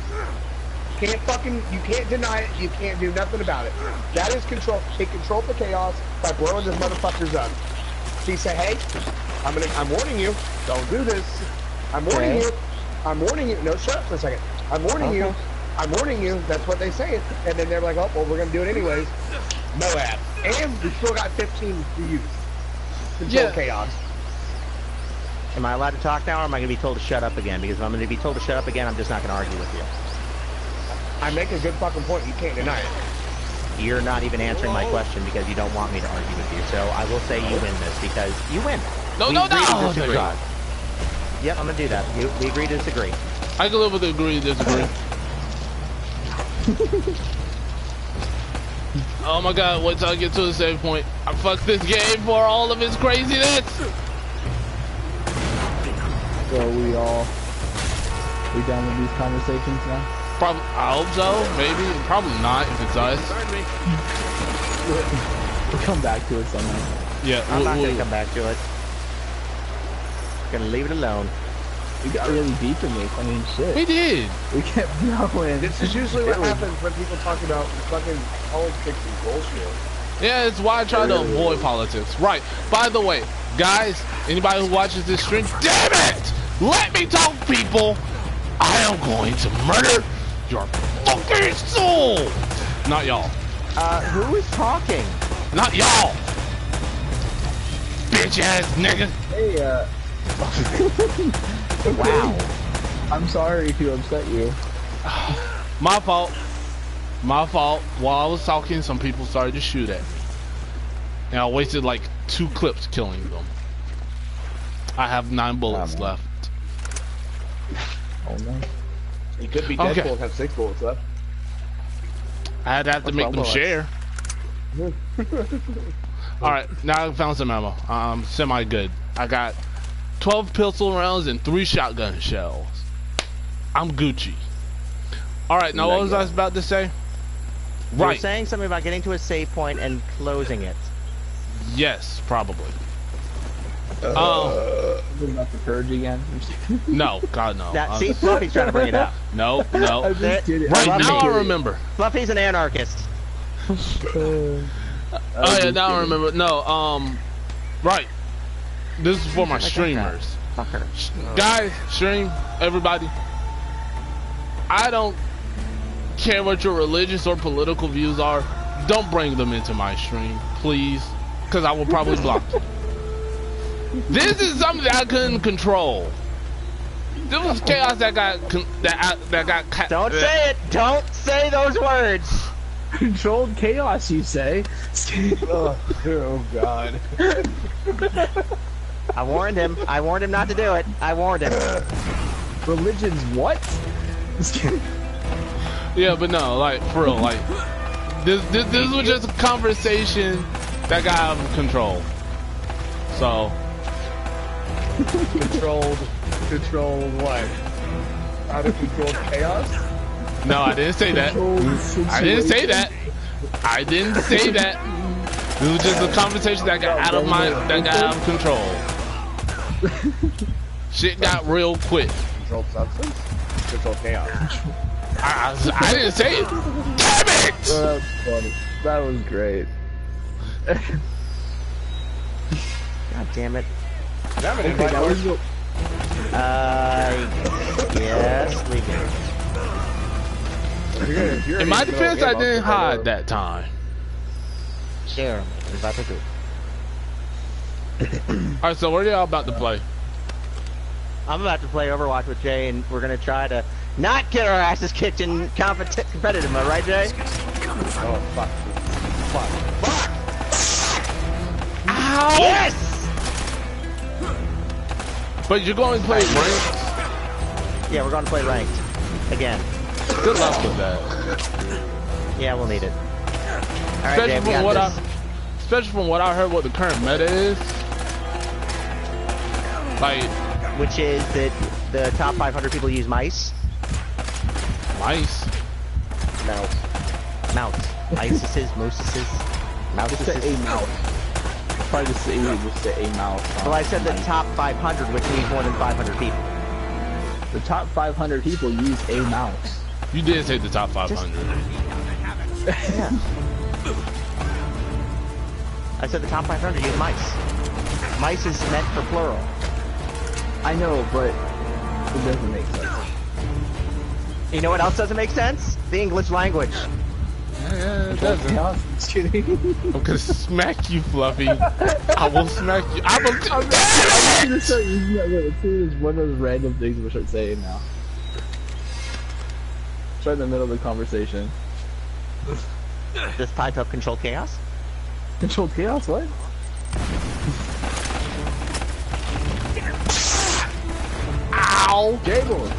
You can't deny it. You can't do nothing about it. That is control. He controlled the chaos by blowing those motherfuckers up. He said, "Hey, I'm warning you. Don't do this. I'm warning you. I'm warning you. No, shut up for a second. I'm warning you. I'm warning you." That's what they say. And then they're like, "Oh, well, we're gonna do it anyways." Moab. And we still got 15 to use. Control chaos. Am I allowed to talk now, or am I going to be told to shut up again? Because if I'm going to be told to shut up again, I'm just not going to argue with you. I make a good fucking point. You can't deny it. You're not even answering my question because you don't want me to argue with you. So I will say you win this because you win. No. Yep, I'm going to do that. We agree to disagree. I can live with agree to disagree. Oh my god, wait till I get to the save point. I fucked this game for all of its craziness! So we done with these conversations now? Probably, I hope so, maybe. Probably not if it's us. We'll come back to it somehow. Yeah, I'm not going to come back to it. Going to leave it alone. We got really deep in this. I mean, shit. We did. We kept going. This is usually what happens when people talk about fucking politics and bullshit. Yeah, it's why I try to avoid politics. Right. By the way, guys, anybody who watches this stream, damn it! Let me talk, people! I am going to murder your fucking soul! Not y'all. Who is talking? Not y'all! Bitch ass nigga! Hey, wow. I'm sorry to upset you. My fault. My fault. While I was talking, some people started to shoot at me. And I wasted like 2 clips killing them. I have 9 bullets left. Oh no. He could be Deadpool and have 6 bullets left. I'd have to make them share. Alright, now I found some ammo. I'm semi good. I got 12 pistol rounds and 3 shotgun shells. I'm Gucci. Alright, now what was I about to say? You were saying something about getting to a save point and closing it. Yes, probably. About the purge again? No, God no. See, Fluffy's trying to bring it up. No. Right now I remember. Fluffy's an anarchist. Oh yeah, now I remember. No, right. This is for my streamers. Guys, stream, everybody. I don't care what your religious or political views are. Don't bring them into my stream, please, because I will probably block you. This is something that I couldn't control. This was chaos that got Don't say it. Don't say those words. Controlled chaos, you say? Oh God. I warned him. I warned him not to do it. I warned him. Religion's what? Yeah, but no, like for real, like this was just a conversation that got out of control. So controlled what? Out of controlled chaos? no, I didn't say that. I didn't say that. I didn't say that. This was just a conversation that got out of control. Shit got real quick. Controlled substance? Controlled chaos. I didn't say it. Damn it! That's funny. That was great. God damn it. Okay, yes, we do. In my defense, I didn't hide that time. Jeremy, about to do. Alright, so what are y'all about to play? I'm about to play Overwatch with Jay, and we're gonna try to not get our asses kicked in competitive mode, right, Jay? Oh, fuck. Fuck. Fuck! Ow! Yes! But you're going to play ranked? Yeah, we're going to play ranked. Again. Good luck with that. Yeah, we'll need it. Alright, Jay, we got this. Especially from what I heard what the current meta is. Like... Which is that the top 500 people use mice. Mice? Mouse. Mouse. Isis, Moses, Just say a mouse. Probably just say a mouse. Well, I said the top 500, which means more than 500 people. The top 500 people use a mouse. You did say the top 500. Yeah. I said the top 500 use mice. Mice is meant for plural. I know, but it doesn't make sense. You know what else doesn't make sense? The English language. Yeah, it doesn't. Just kidding. I'm gonna smack you, Fluffy. I will smack you. I will. I'm just gonna start using that word. It's one of those random things we'll start saying now. Start in the middle of the conversation. This pipe up controlled chaos? Controlled chaos? What? Ow! Jable,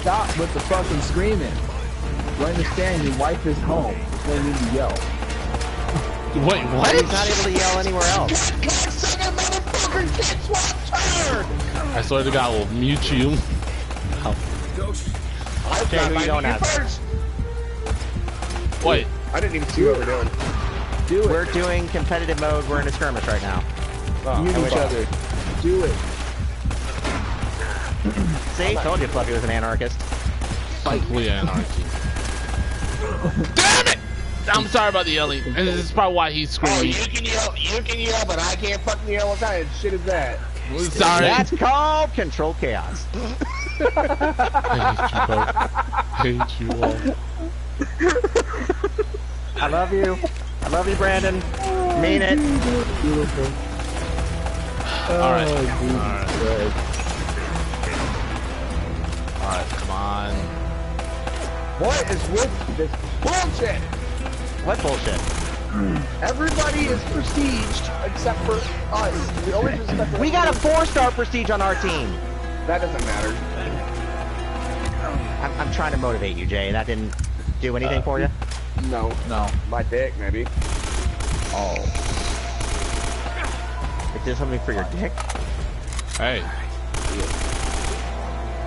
stop with the fucking screaming. You understand your wife is home. You don't need to yell. Wait, what? He's not able to yell anywhere else. I swear to God, I will mute you. Okay, who you going after? Wait. I didn't even see what we're doing. Do it. We're doing competitive mode. We're in a skirmish right now. Use each other. Do it. See? Told you Fluffy was an anarchist. Complete anarchy. Damn it! I'm sorry about the yelling. And this is probably why he's screaming. Oh, you can yell, but I can't fucking yell. What kind of shit is that? Sorry. That's called controlled chaos. Hate you all. I love you. I love you, Brandon. Mean it. Beautiful. Alright. Alright. Alright, come on. What is with this bullshit? What bullshit? Everybody is prestiged except for us. We always respect. We got a 4-star prestige on our team. That doesn't matter. I'm trying to motivate you, Jay. That didn't do anything for you? No. My dick, maybe. Oh. It did something for your dick? Hey.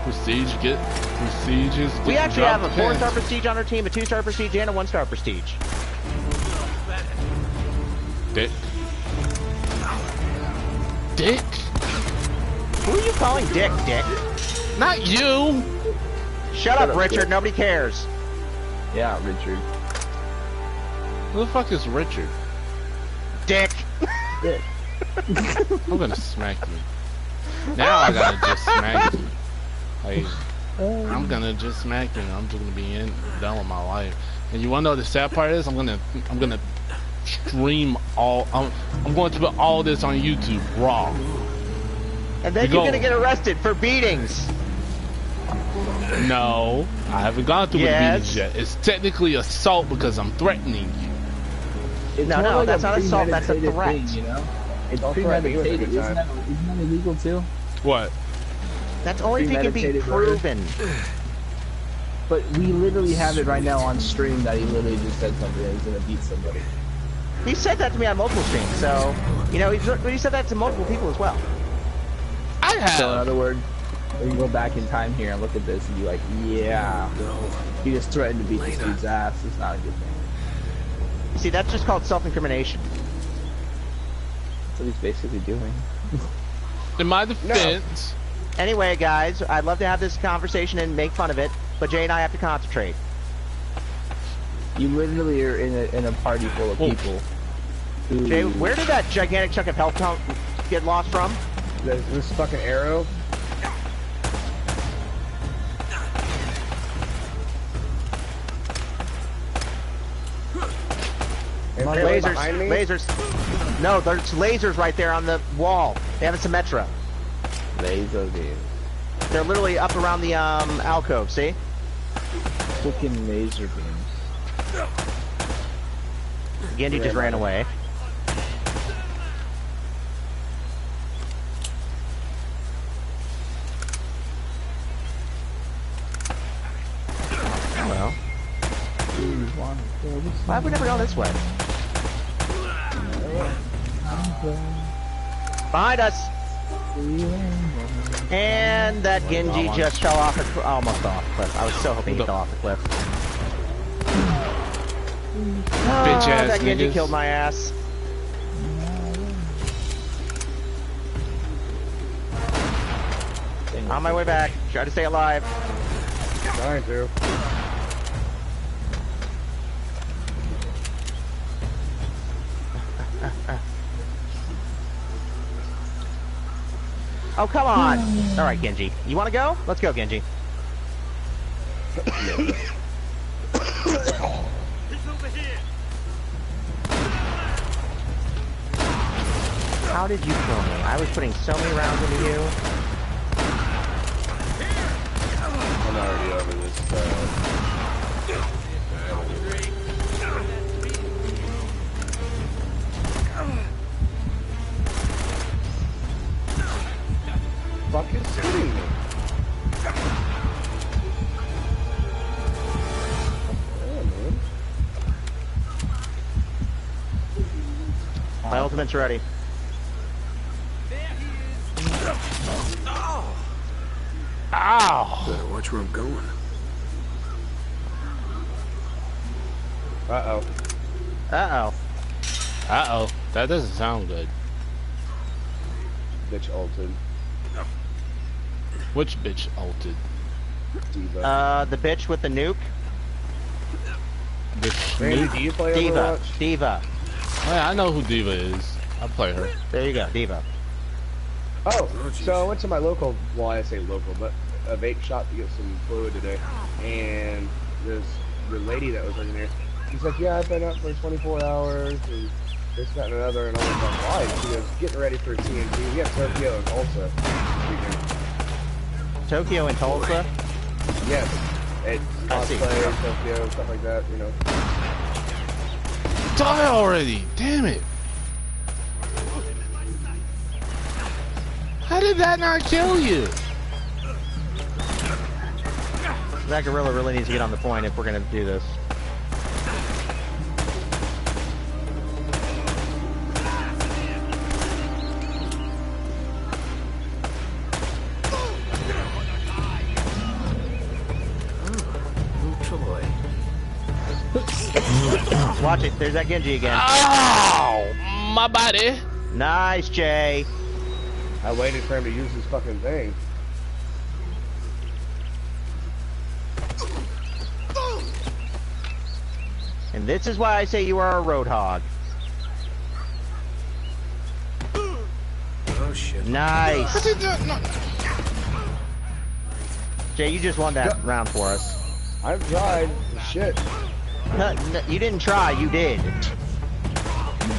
Prestige prestiges. We actually have a 4-star prestige on our team, a 2-star prestige, and a 1-star prestige. Dick. Dick? Who are you calling Dick, Dick? Not you! Shut up, Richard. Nobody cares. Yeah, Richard. Who the fuck is Richard? Dick. Dick. I'm gonna smack you. Now I gotta just smack you. Like, I'm gonna just smack you. I'm just gonna be done with my life. And you wanna know what the sad part is? I'm gonna stream all. I'm going to put all this on YouTube raw. And then you're gonna get arrested for beatings. No, I haven't gone through with beatings yet. It's technically assault because I'm threatening you. It's no, like that's not assault. That's a threat. Thing, you know? It's premeditated. Isn't that illegal too? What? That's only if it can be proven. But we literally have it right now on stream that he literally just said something that he's gonna beat somebody. He said that to me on multiple streams, so you know he said that to multiple people as well. I have. So in other words, we can go back in time here and look at this and be like, yeah, he just threatened to beat this dude's ass. It's not a good thing. You see, that's just called self-incrimination. That's what he's basically doing. In my defense. No. Anyway, guys, I'd love to have this conversation and make fun of it, but Jay and I have to concentrate. You literally are in a party full of people. Who... Jay, where did that gigantic chunk of health get lost from? This fucking arrow. Lasers. No, there's lasers right there on the wall. They have a Symmetra. Laser beam. They're literally up around the alcove. See? Fucking laser beam. Genji just ran away. Hello. Why have we never gone this way? Behind us! And that Genji just fell off a cliff. Almost off the cliff. I was so hoping he fell off the cliff. Bitch ass that Genji niggas. killed my ass. On my way back. Try to stay alive. Trying to. Oh, come on. Alright, Genji. You want to go? Let's go, Genji. He's over here. How did you kill me? I was putting so many rounds into you. I'm already over this. Fuck is shooting me? My ultimate's ready. Ow! Better watch where I'm going. Uh-oh. Uh-oh. Uh-oh. That doesn't sound good. Bitch ulted. Which bitch ulted? Diva. The bitch with the nuke? Bitch Randy, nuke? do you play Diva. Overwatch? Diva. Oh, yeah, I know who Diva is. I play her. There you go, Diva. Oh, so I went to my local, well, I say local, but a vape shop to get some fluid today, and the lady that was working there, she's like, yeah, I've been up for 24 hours, and this, that, and another, and I was like, why? And she goes, getting ready for TNT. We have Tokyo and Tulsa this weekend. Tokyo and Tulsa? Yes. It's I see. cosplay, Tokyo, stuff like that, you know. Die already! Damn it! How did that not kill you? That gorilla really needs to get on the point if we're gonna do this. Watch it, there's that Genji again. Ow! My body! Nice, Jay. I waited for him to use his fucking thing. And this is why I say you are a roadhog. Oh shit. Nice. What did that not? Jay, you just won that round for us. I've tried. Shit. No, you didn't try, you did. You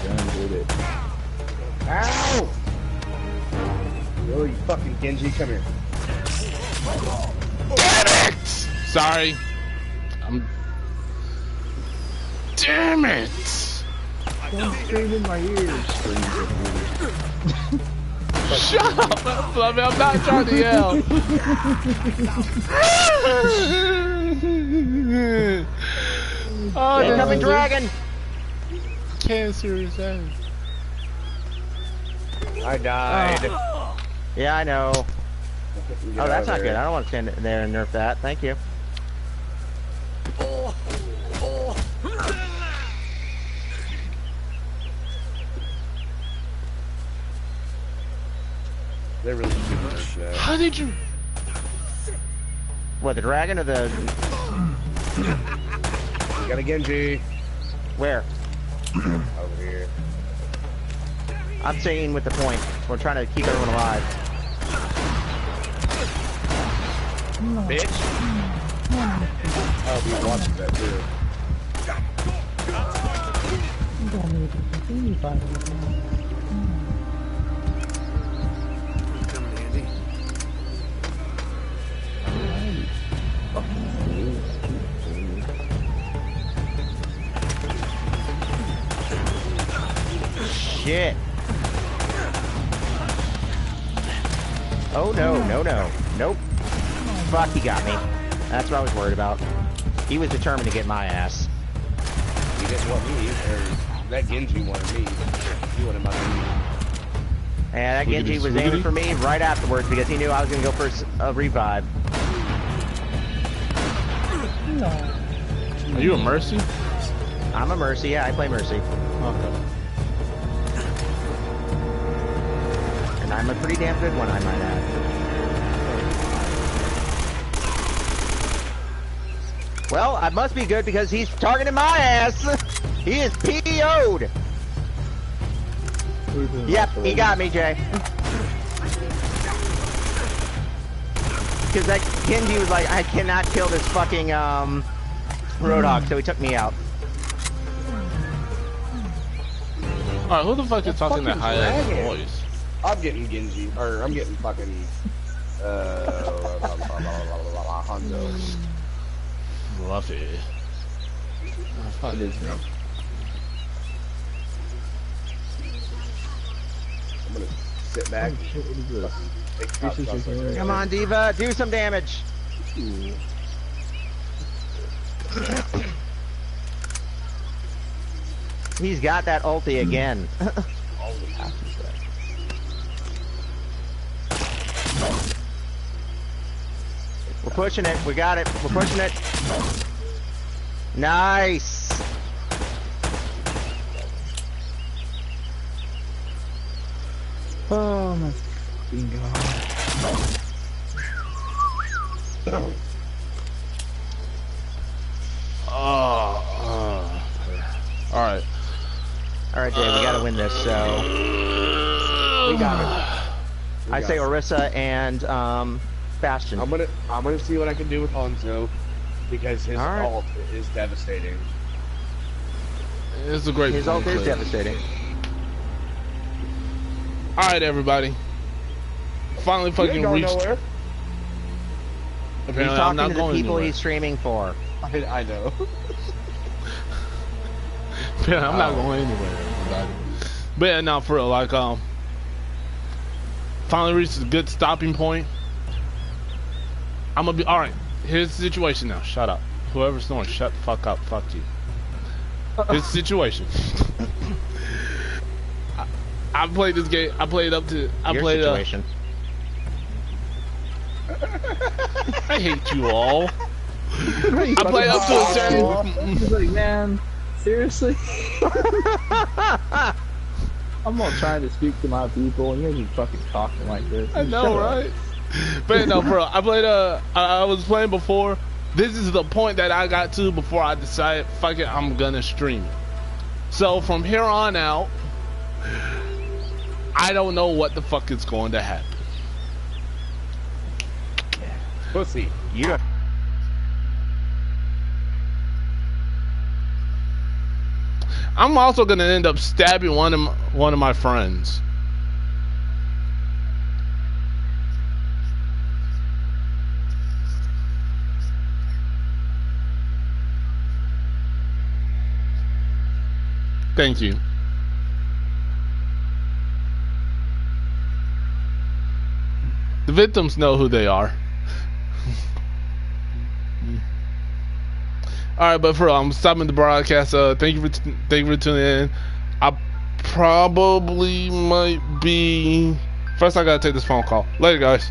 done did it. Ow! Oh, you fucking Genji, come here. Damn it! Sorry. Damn it! Don't scream in my ears. Shut up, Fluffy. I'm not trying to yell. Oh, Incoming dragon! Cancer is that? I died. Yeah, I know. Get Oh, that's out not of good. there. I don't want to stand there and nerf that. Thank you. They're really stupid like that. How did you? What, the dragon or the... We got a Genji. Where? Over here. I'm staying with the point. We're trying to keep everyone alive. Bitch. Oh, he watches that too. Shit. Oh no, no, no. Nope. Fuck, he got me. That's what I was worried about. He was determined to get my ass. He didn't want me, or that Genji wanted me. He wanted my me. And that Genji was aiming for me right afterwards because he knew I was going to go for a revive. Are you a Mercy? I'm a Mercy, yeah, I play Mercy. Okay. And I'm a pretty damn good one, I might add. Well, I must be good because he's targeting my ass! He is PO'd! Yep, he got me, Jay. Because that Genji was like, I cannot kill this fucking, Roadhog, so he took me out. Alright, who the fuck is talking that high-ass voice? I'm getting Genji, or I'm getting fucking, Hanzo. Fluffy. Oh, fuck. It is me. I'm gonna sit back and take top shots like that. Come on, Diva, do some damage! He's got that ulti again. We're pushing it. We got it. We're pushing it. Nice. Oh my fucking god. Alright. Alright, Jay, we gotta win this, so... We got it. I say Orisa and, Bastion. I'm gonna see what I can do with Hanzo, because his ult is devastating. It's a great His ult is devastating. Alright, everybody. Finally fucking reached... Nowhere. He's talking to the people he's streaming for. I know. Yeah, I'm not going anywhere, everybody. But yeah, now for real, like, finally reached a good stopping point. I'm gonna be, alright, here's the situation now. Shut up. Whoever's snoring, shut the fuck up. Fuck you. Here's the situation. I played this game, I played up to, situation. I hate you all. I played up to a certain... He's like, man, seriously? I'm all trying to speak to my people, and you're just fucking talking like this. I know, right? But no, bro, I played, I was playing before. This is the point that I got to before I decided, fuck it, I'm gonna stream it. So from here on out, I don't know what the fuck is going to happen. Pussy. Yeah. I'm also gonna end up stabbing one of my friends. Thank you. The victims know who they are. Alright, but for real, I'm stopping the broadcast. Thank you for tuning in. I probably might be... First, I gotta take this phone call. Later, guys.